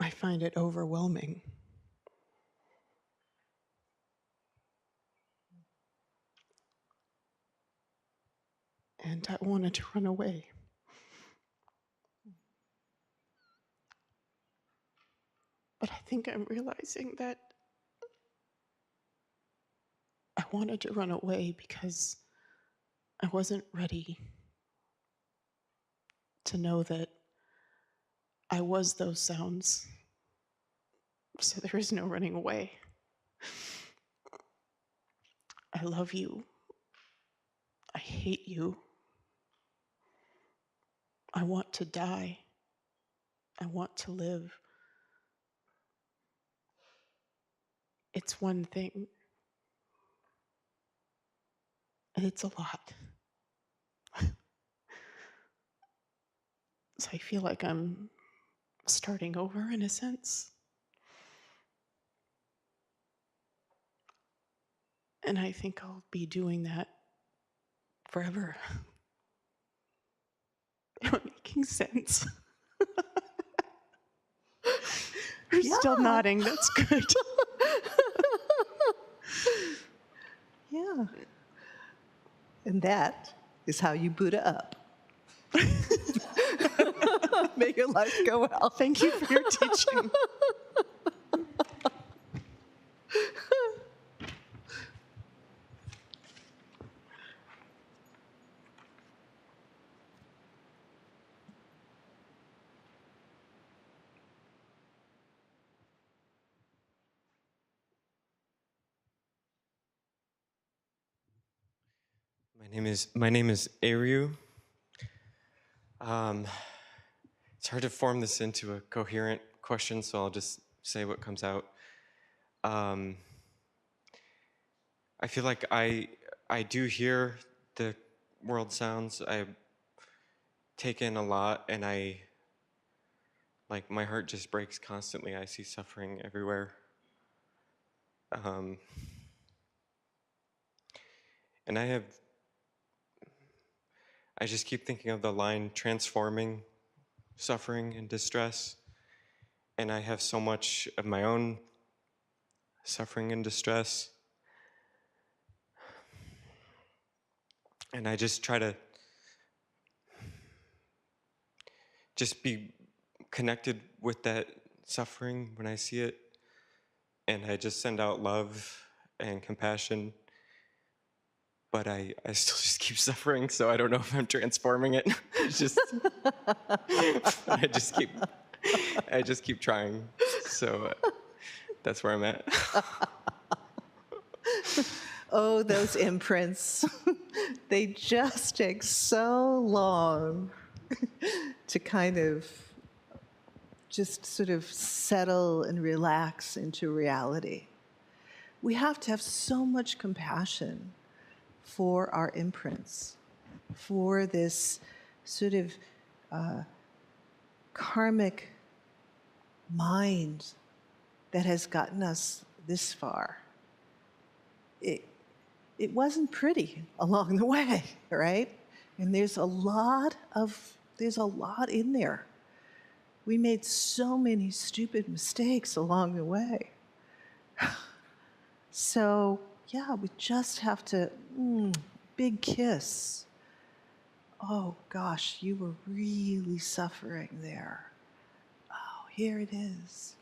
I find it overwhelming. And I wanted to run away. But I think I'm realizing that I wanted to run away because I wasn't ready to know that I was those sounds. So there is no running away. I love you. I hate you. I want to die. I want to live. It's one thing. And it's a lot. So I feel like I'm starting over in a sense. And I think I'll be doing that forever. Am I making sense? You're still nodding. That's good. Yeah. And that is how you Buddha up. May your life go well. Thank you for your teaching. My name is Ariu. It's hard to form this into a coherent question, so I'll just say what comes out. I feel like I do hear the world sounds. I take in a lot, and my heart just breaks constantly. I see suffering everywhere. And I just keep thinking of the line, transforming suffering and distress. And I have so much of my own suffering and distress. And I just try to just be connected with that suffering when I see it. And I just send out love and compassion. But I still just keep suffering, so I don't know if I'm transforming it. It's just, I just keep trying. So that's where I'm at. Oh, those imprints. They just take so long to kind of just sort of settle and relax into reality. We have to have so much compassion for our imprints, for this sort of karmic mind that has gotten us this far. It wasn't pretty along the way, right? And there's a lot in there. We made so many stupid mistakes along the way. So, yeah, we just have to, big kiss. Oh gosh, you were really suffering there. Oh, here it is,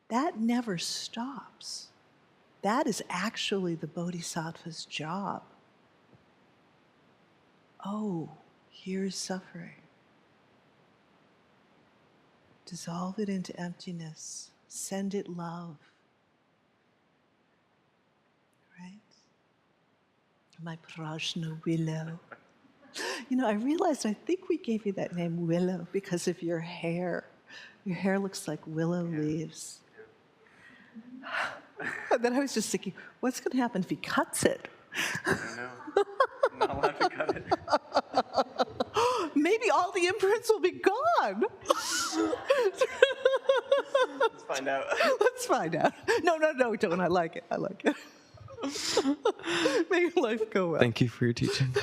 That never stops. That is actually the Bodhisattva's job. Oh, here's suffering. Dissolve it into emptiness. Send it love. Right? My Prajna Willow. I realized I think we gave you that name Willow because of your hair. Your hair looks like willow leaves. And then I was just thinking, what's going to happen if he cuts it? I don't know. I'm not allowed to cut it. Maybe all the imprints will be gone. Let's find out. Let's find out. No, don't. I like it. May your life go well. Thank you for your teaching.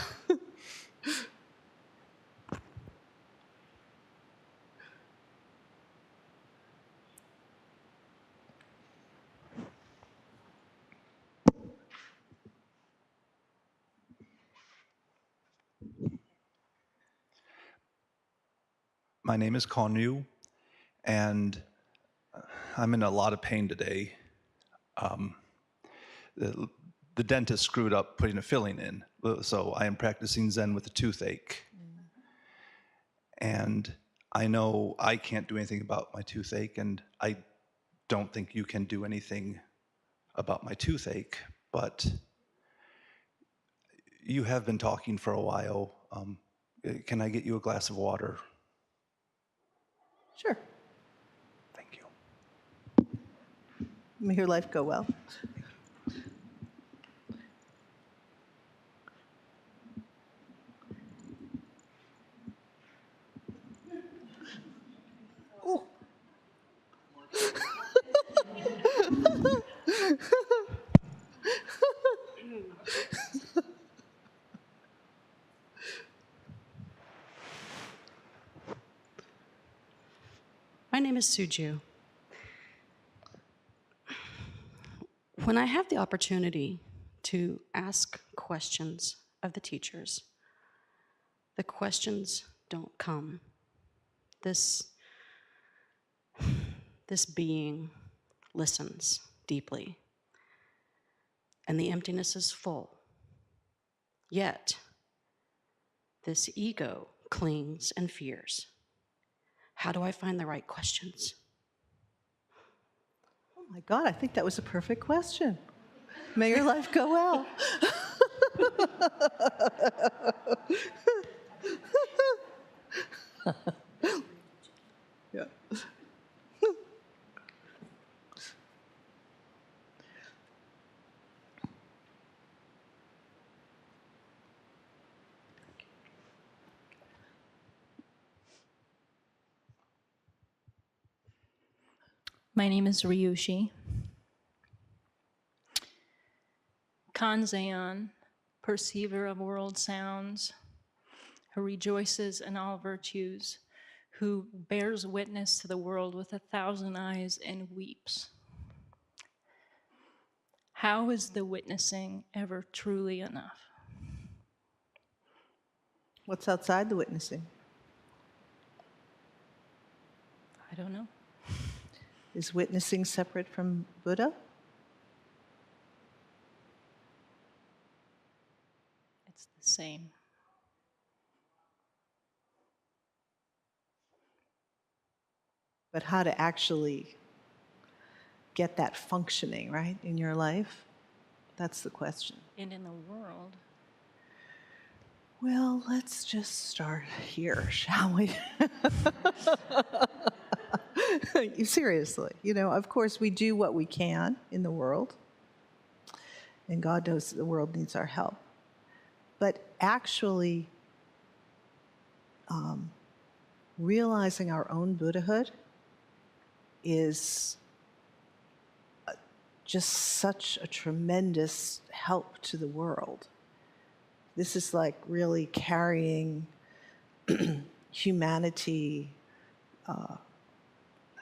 My name is Konyu, and I'm in a lot of pain today. The dentist screwed up putting a filling in, so I am practicing Zen with a toothache. And I know I can't do anything about my toothache, and I don't think you can do anything about my toothache, but you have been talking for a while. Can I get you a glass of water? Sure. Thank you. May your life go well. Oh. My name is Suju. When I have the opportunity to ask questions of the teachers, the questions don't come. This being listens deeply, and the emptiness is full. Yet, this ego clings and fears. How do I find the right questions? Oh my God, I think that was a perfect question. May your life go well. Yeah. My name is Ryushi. Kanzeon, perceiver of world sounds, who rejoices in all virtues, who bears witness to the world with 1,000 eyes and weeps. How is the witnessing ever truly enough? What's outside the witnessing? I don't know. Is witnessing separate from Buddha? It's the same. But how to actually get that functioning, right, in your life? That's the question. And in the world. Well, let's just start here, shall we? Seriously, of course we do what we can in the world, and God knows the world needs our help. But actually realizing our own Buddhahood is just such a tremendous help to the world. This is like really carrying humanity,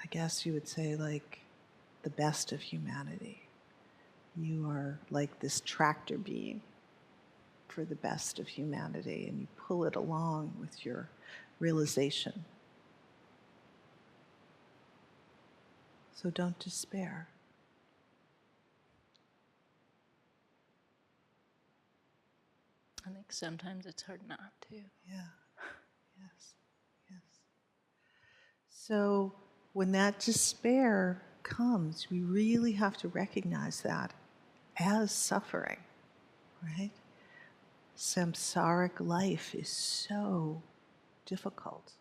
I guess you would say like the best of humanity. You are like this tractor beam for the best of humanity, and you pull it along with your realization. So don't despair. I think sometimes it's hard not to. Yeah. Yes. Yes. So when that despair comes, we really have to recognize that as suffering, right? Samsaric life is so difficult.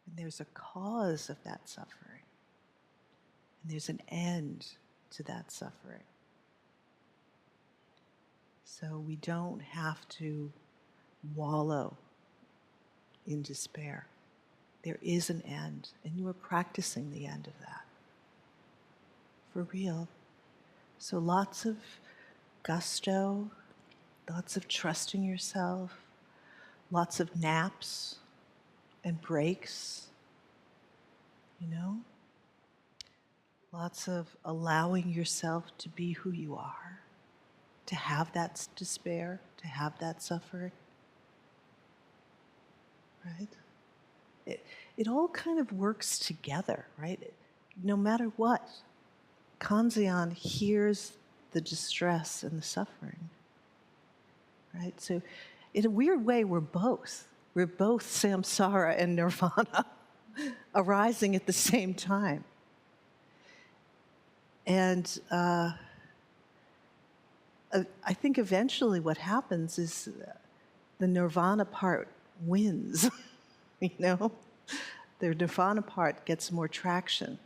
And there's a cause of that suffering. And there's an end to that suffering. So we don't have to wallow in despair. There is an end, and you are practicing the end of that. For real. So lots of gusto, lots of trusting yourself, lots of naps and breaks, lots of allowing yourself to be who you are, to have that despair, to have that suffering, right? It all kind of works together, right? No matter what, Kanzeon hears the distress and the suffering, right? So in a weird way, we're both. We're both samsara and nirvana arising at the same time. And I think eventually what happens is the nirvana part wins, The nirvana part gets more traction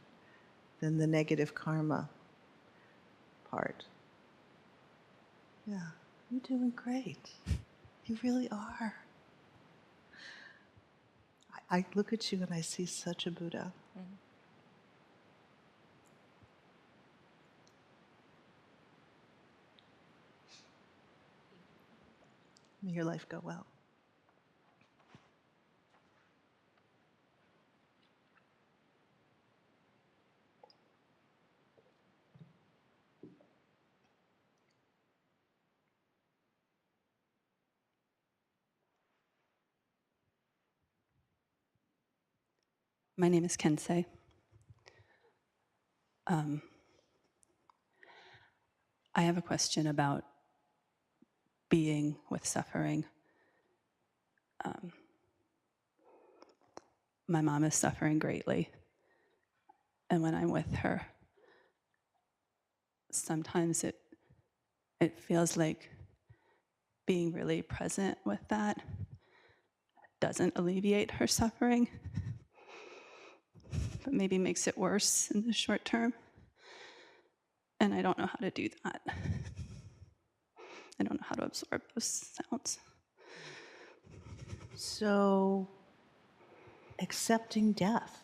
than the negative karma part. Yeah, you're doing great. You really are. I look at you and I see such a Buddha. Mm-hmm. May your life go well. My name is Kensei. I have a question about being with suffering. My mom is suffering greatly, and when I'm with her, sometimes it feels like being really present with that doesn't alleviate her suffering, but maybe makes it worse in the short term. And I don't know how to do that. I don't know how to absorb those sounds. So, accepting death.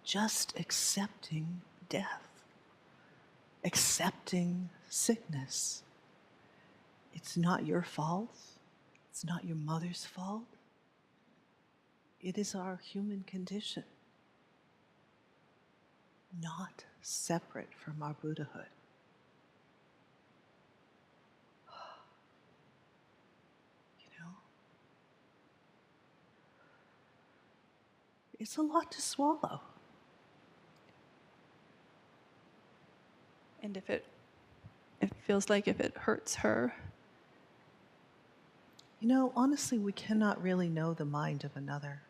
Just accepting death. Accepting sickness. It's not your fault. It's not your mother's fault. It is our human condition, not separate from our Buddhahood. You know? It's a lot to swallow. And if it feels like if it hurts her. You know, honestly, we cannot really know the mind of another.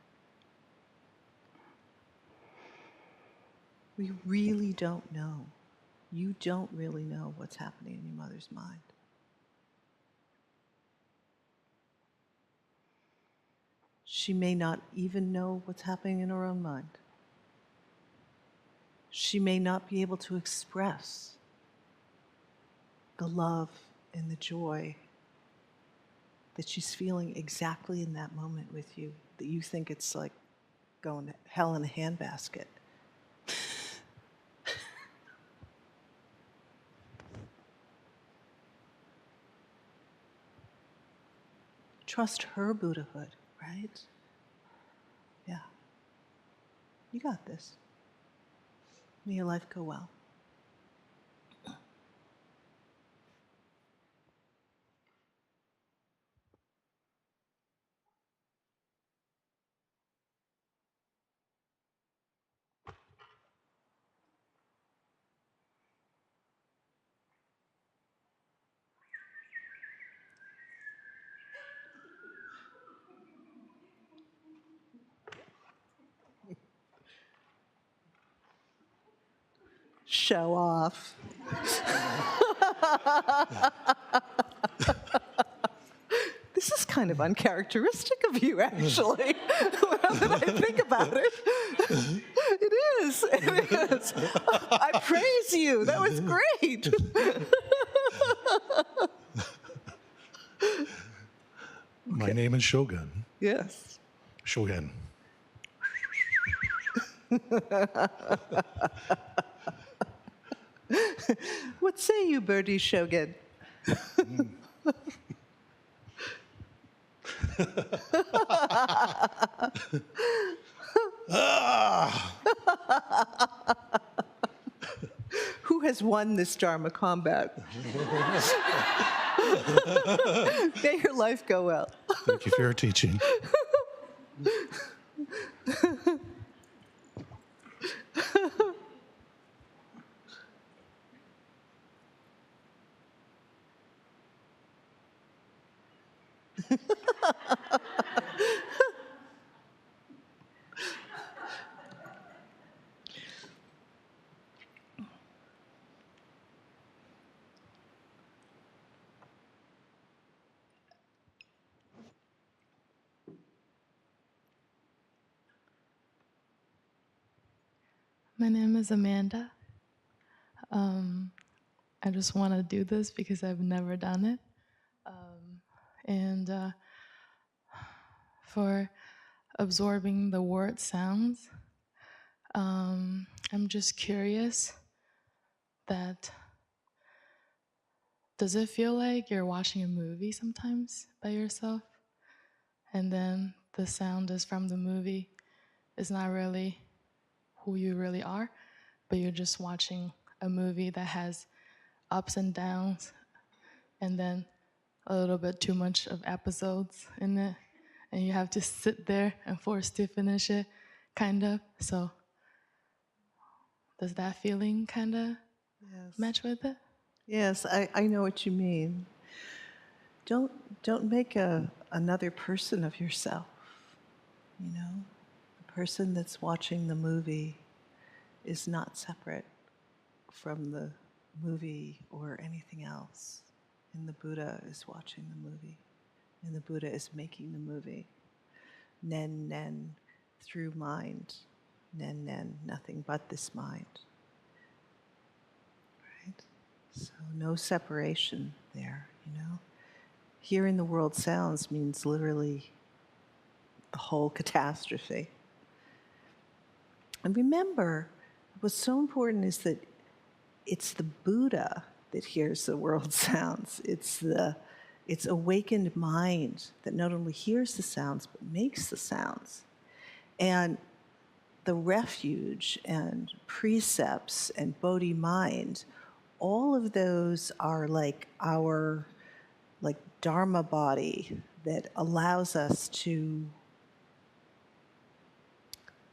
We really don't know. You don't really know what's happening in your mother's mind. She may not even know what's happening in her own mind. She may not be able to express the love and the joy that she's feeling exactly in that moment with you, that you think it's like going to hell in a handbasket. Trust her Buddhahood, right? Yeah. You got this. May your life go well. Show off. This is kind of uncharacteristic of you, actually. Now that I think about it. It is. It is. I praise you. That was great. My name is Shogun. Yes. Shogun. What say you, Birdie Shogun? Who has won this Dharma combat? May your life go well. Thank you for your teaching. My name is Amanda. I just want to do this because I've never done it. And for absorbing the word sounds, I'm just curious that does it feel like you're watching a movie sometimes by yourself? And then the sound is from the movie. It's not really who you really are, but you're just watching a movie that has ups and downs, and then a little bit too much of episodes in it, and you have to sit there and forced to finish it, kind of. So does that feeling kind of match with it? Yes, I know what you mean. Don't make another person of yourself. You know, the person that's watching the movie is not separate from the movie or anything else. And the Buddha is watching the movie. And the Buddha is making the movie. Nen, nen, through mind. Nen, nen, nothing but this mind. Right? So no separation there, you know. Hearing the world sounds means literally the whole catastrophe. And remember, what's so important is that it's the Buddha that hears the world sounds. It's awakened mind that not only hears the sounds, but makes the sounds. And the refuge and precepts and Bodhi mind, all of those are like our Dharma body that allows us to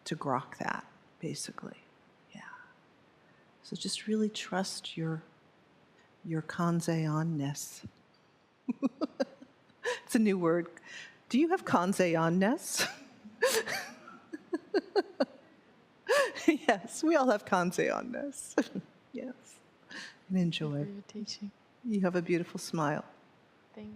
grok that, basically. Yeah. So just really trust your kanzeon-ness. It's a new word. Do you have kanzeon-ness? Yes, we all have kanzeon-ness. Yes. And enjoy. Thank you for your teaching. You have a beautiful smile. Thank you.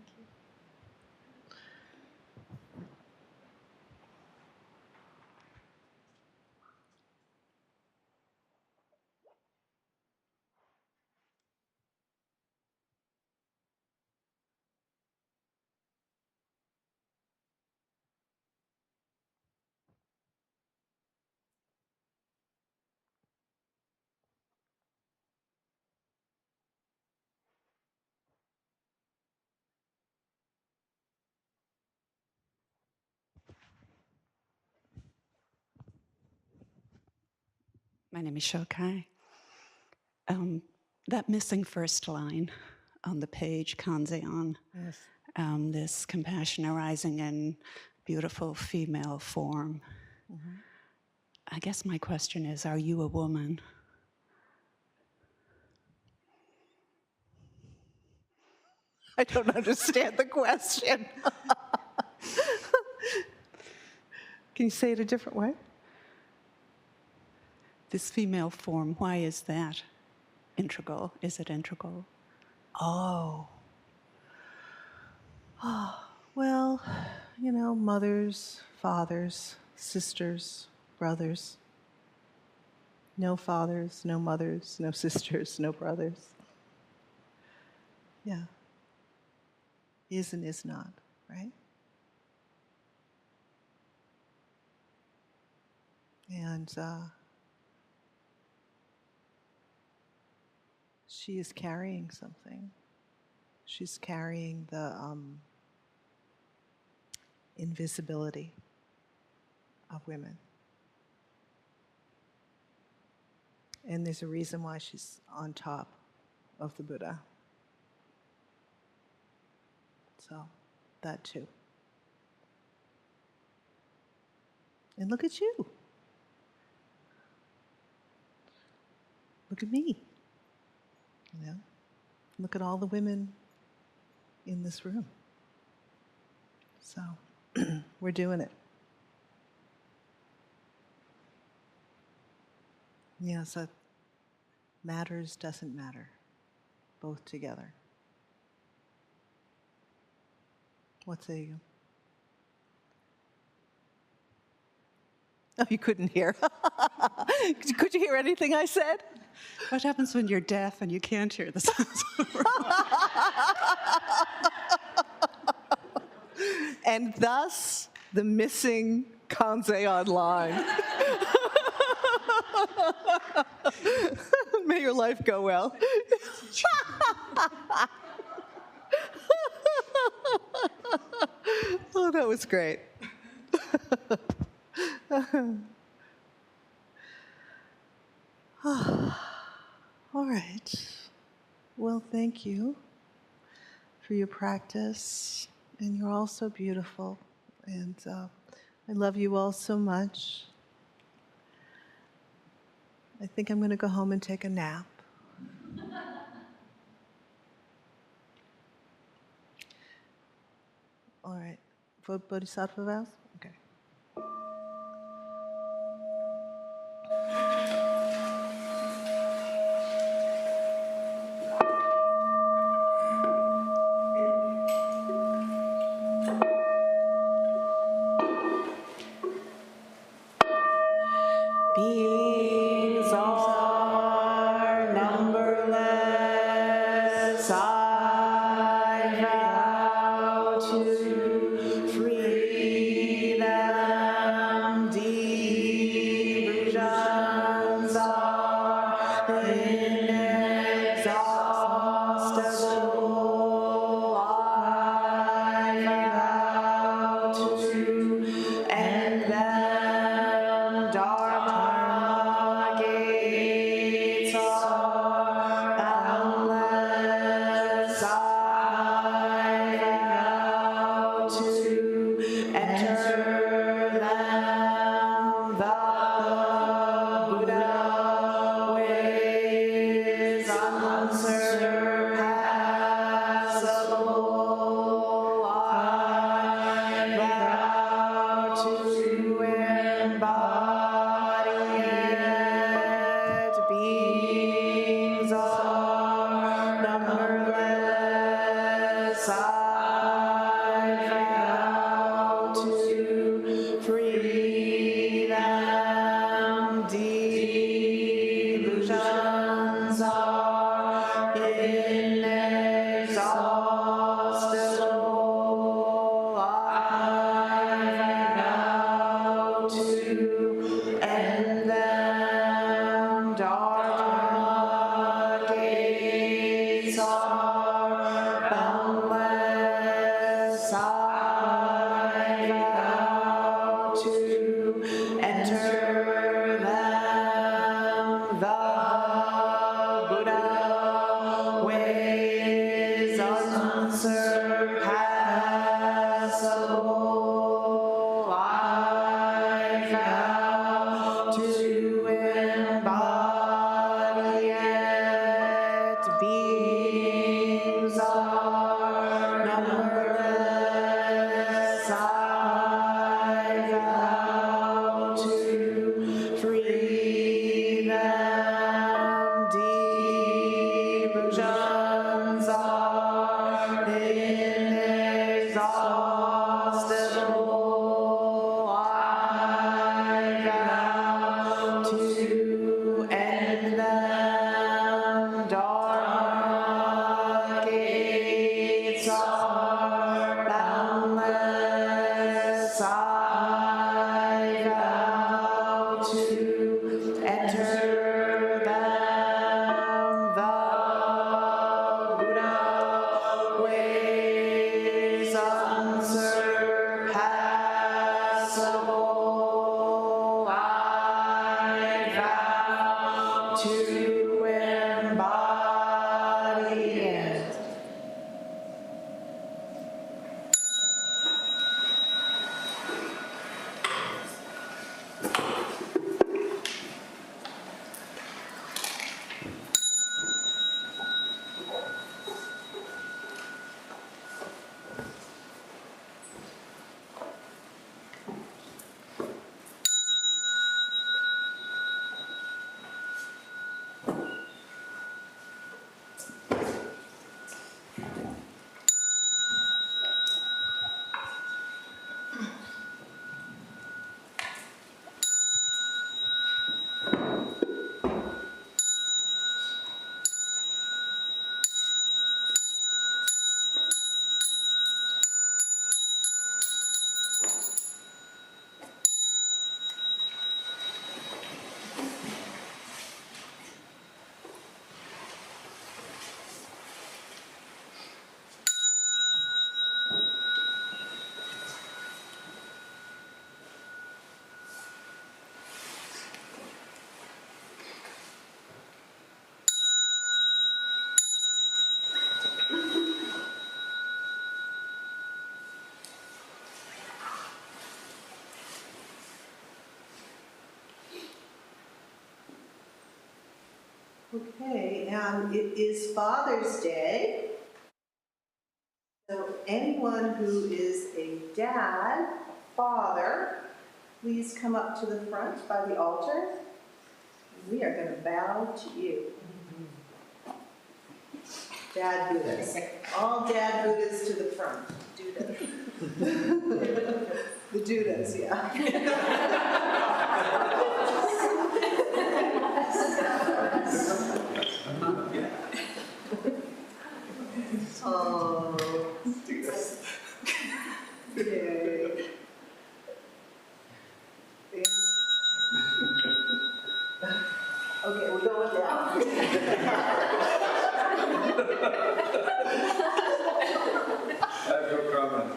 My name is Shokai. That missing first line on the page, Kanzeon, Yes. this compassion arising in beautiful female form. Mm-hmm. I guess my question is, are you a woman? I don't understand the question. Can you say it a different way? This female form, why is that integral? Is it integral? Oh. Well, you know, mothers, fathers, sisters, brothers. No fathers, no mothers, no sisters, no brothers. Yeah. Is and is not, right? And she is carrying something. She's carrying the invisibility of women. And there's a reason why she's on top of the Buddha. So, that too. And look at you. Look at me. You know? Look at all the women in this room. So, we're doing it. Yeah, so matters, doesn't matter. Both together. What say you? Oh, you couldn't hear. Could you hear anything I said? What happens when you're deaf and you can't hear the sounds of the world? And thus, the missing Kanzeon line. May your life go well. Oh, that was great. All right. Well, thank you for your practice. And you're all so beautiful. And I love you all so much. I think I'm going to go home and take a nap. All right. Bodhisattva vows? Okay. Beings are numberless. I vow to free them. Delusions are inexhaustible. I vow to end them. Dharma gates are boundless. I vow to enter them. The Buddha way is unsurpassable. I vow to embody it. Beings are numberless. I vow to free them. Delusions are inexhaustible. I vow to end them. Dharma gates are boundless. I vow to enter them. The Buddha way is unsurpassable. I vow to embody it. Beings are numberless. I vow to free them. Delusions are inexhaustible. I vow to end them. Dharma gates are boundless. I vow to enter them. The Buddha way is unsurpassable. I vow to embody it. Okay, and it is Father's Day. So anyone who is a dad, father, please come up to the front by the altar. We are going to bow to you. Dad Buddhas. All dad Buddhas to the front. Dudas. The Dudas, yeah. Okay, we'll go with that. I have no comment.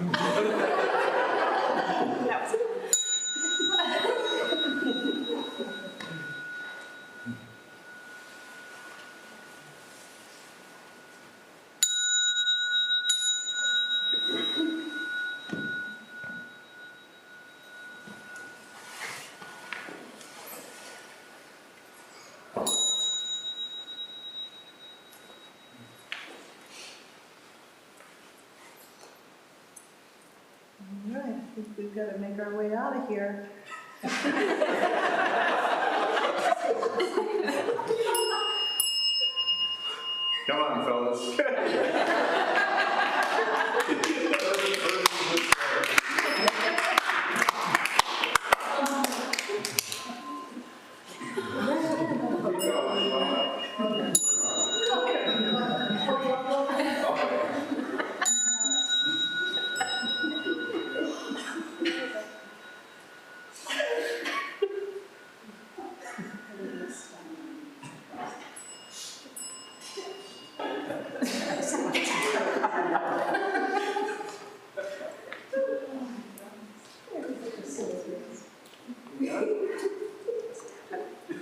All right, I think we've got to make our way out of here. Come on, fellas.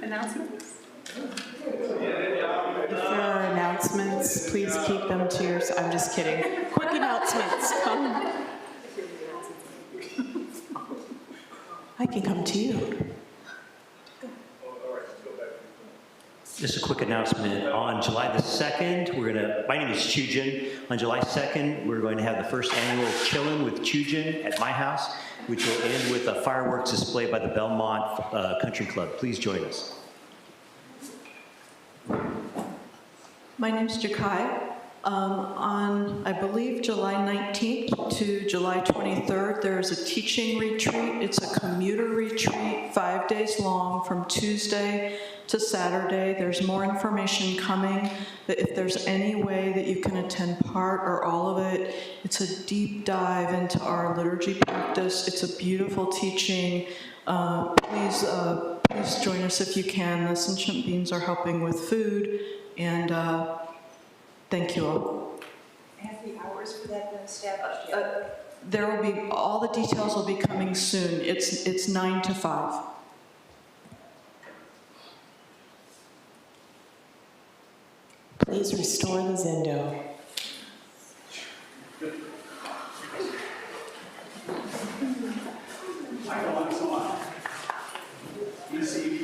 Announcements? If there are announcements, please keep them to yourself. I'm just kidding. Quick announcements, come. I can come to you. Just a quick announcement. On July the 2nd, my name is Chujin. On July 2nd, we're going to have the first annual Chillin' with Chujin at my house, which will end with a fireworks display by the Belmont Country Club. Please join us. My name's Jakai. On, I believe, July 19th to July 23rd, there's a teaching retreat. It's a commuter retreat, 5 days long, from Tuesday to Saturday. There's more information coming. But if there's any way that you can attend part or all of it, it's a deep dive into our liturgy practice. It's a beautiful teaching. Please join us if you can. The sentient beings are helping with food, and thank you all. Have the hours for that been established yet? There will be, all the details will be coming soon. It's 9 to 5. Please restore the Zendo. You see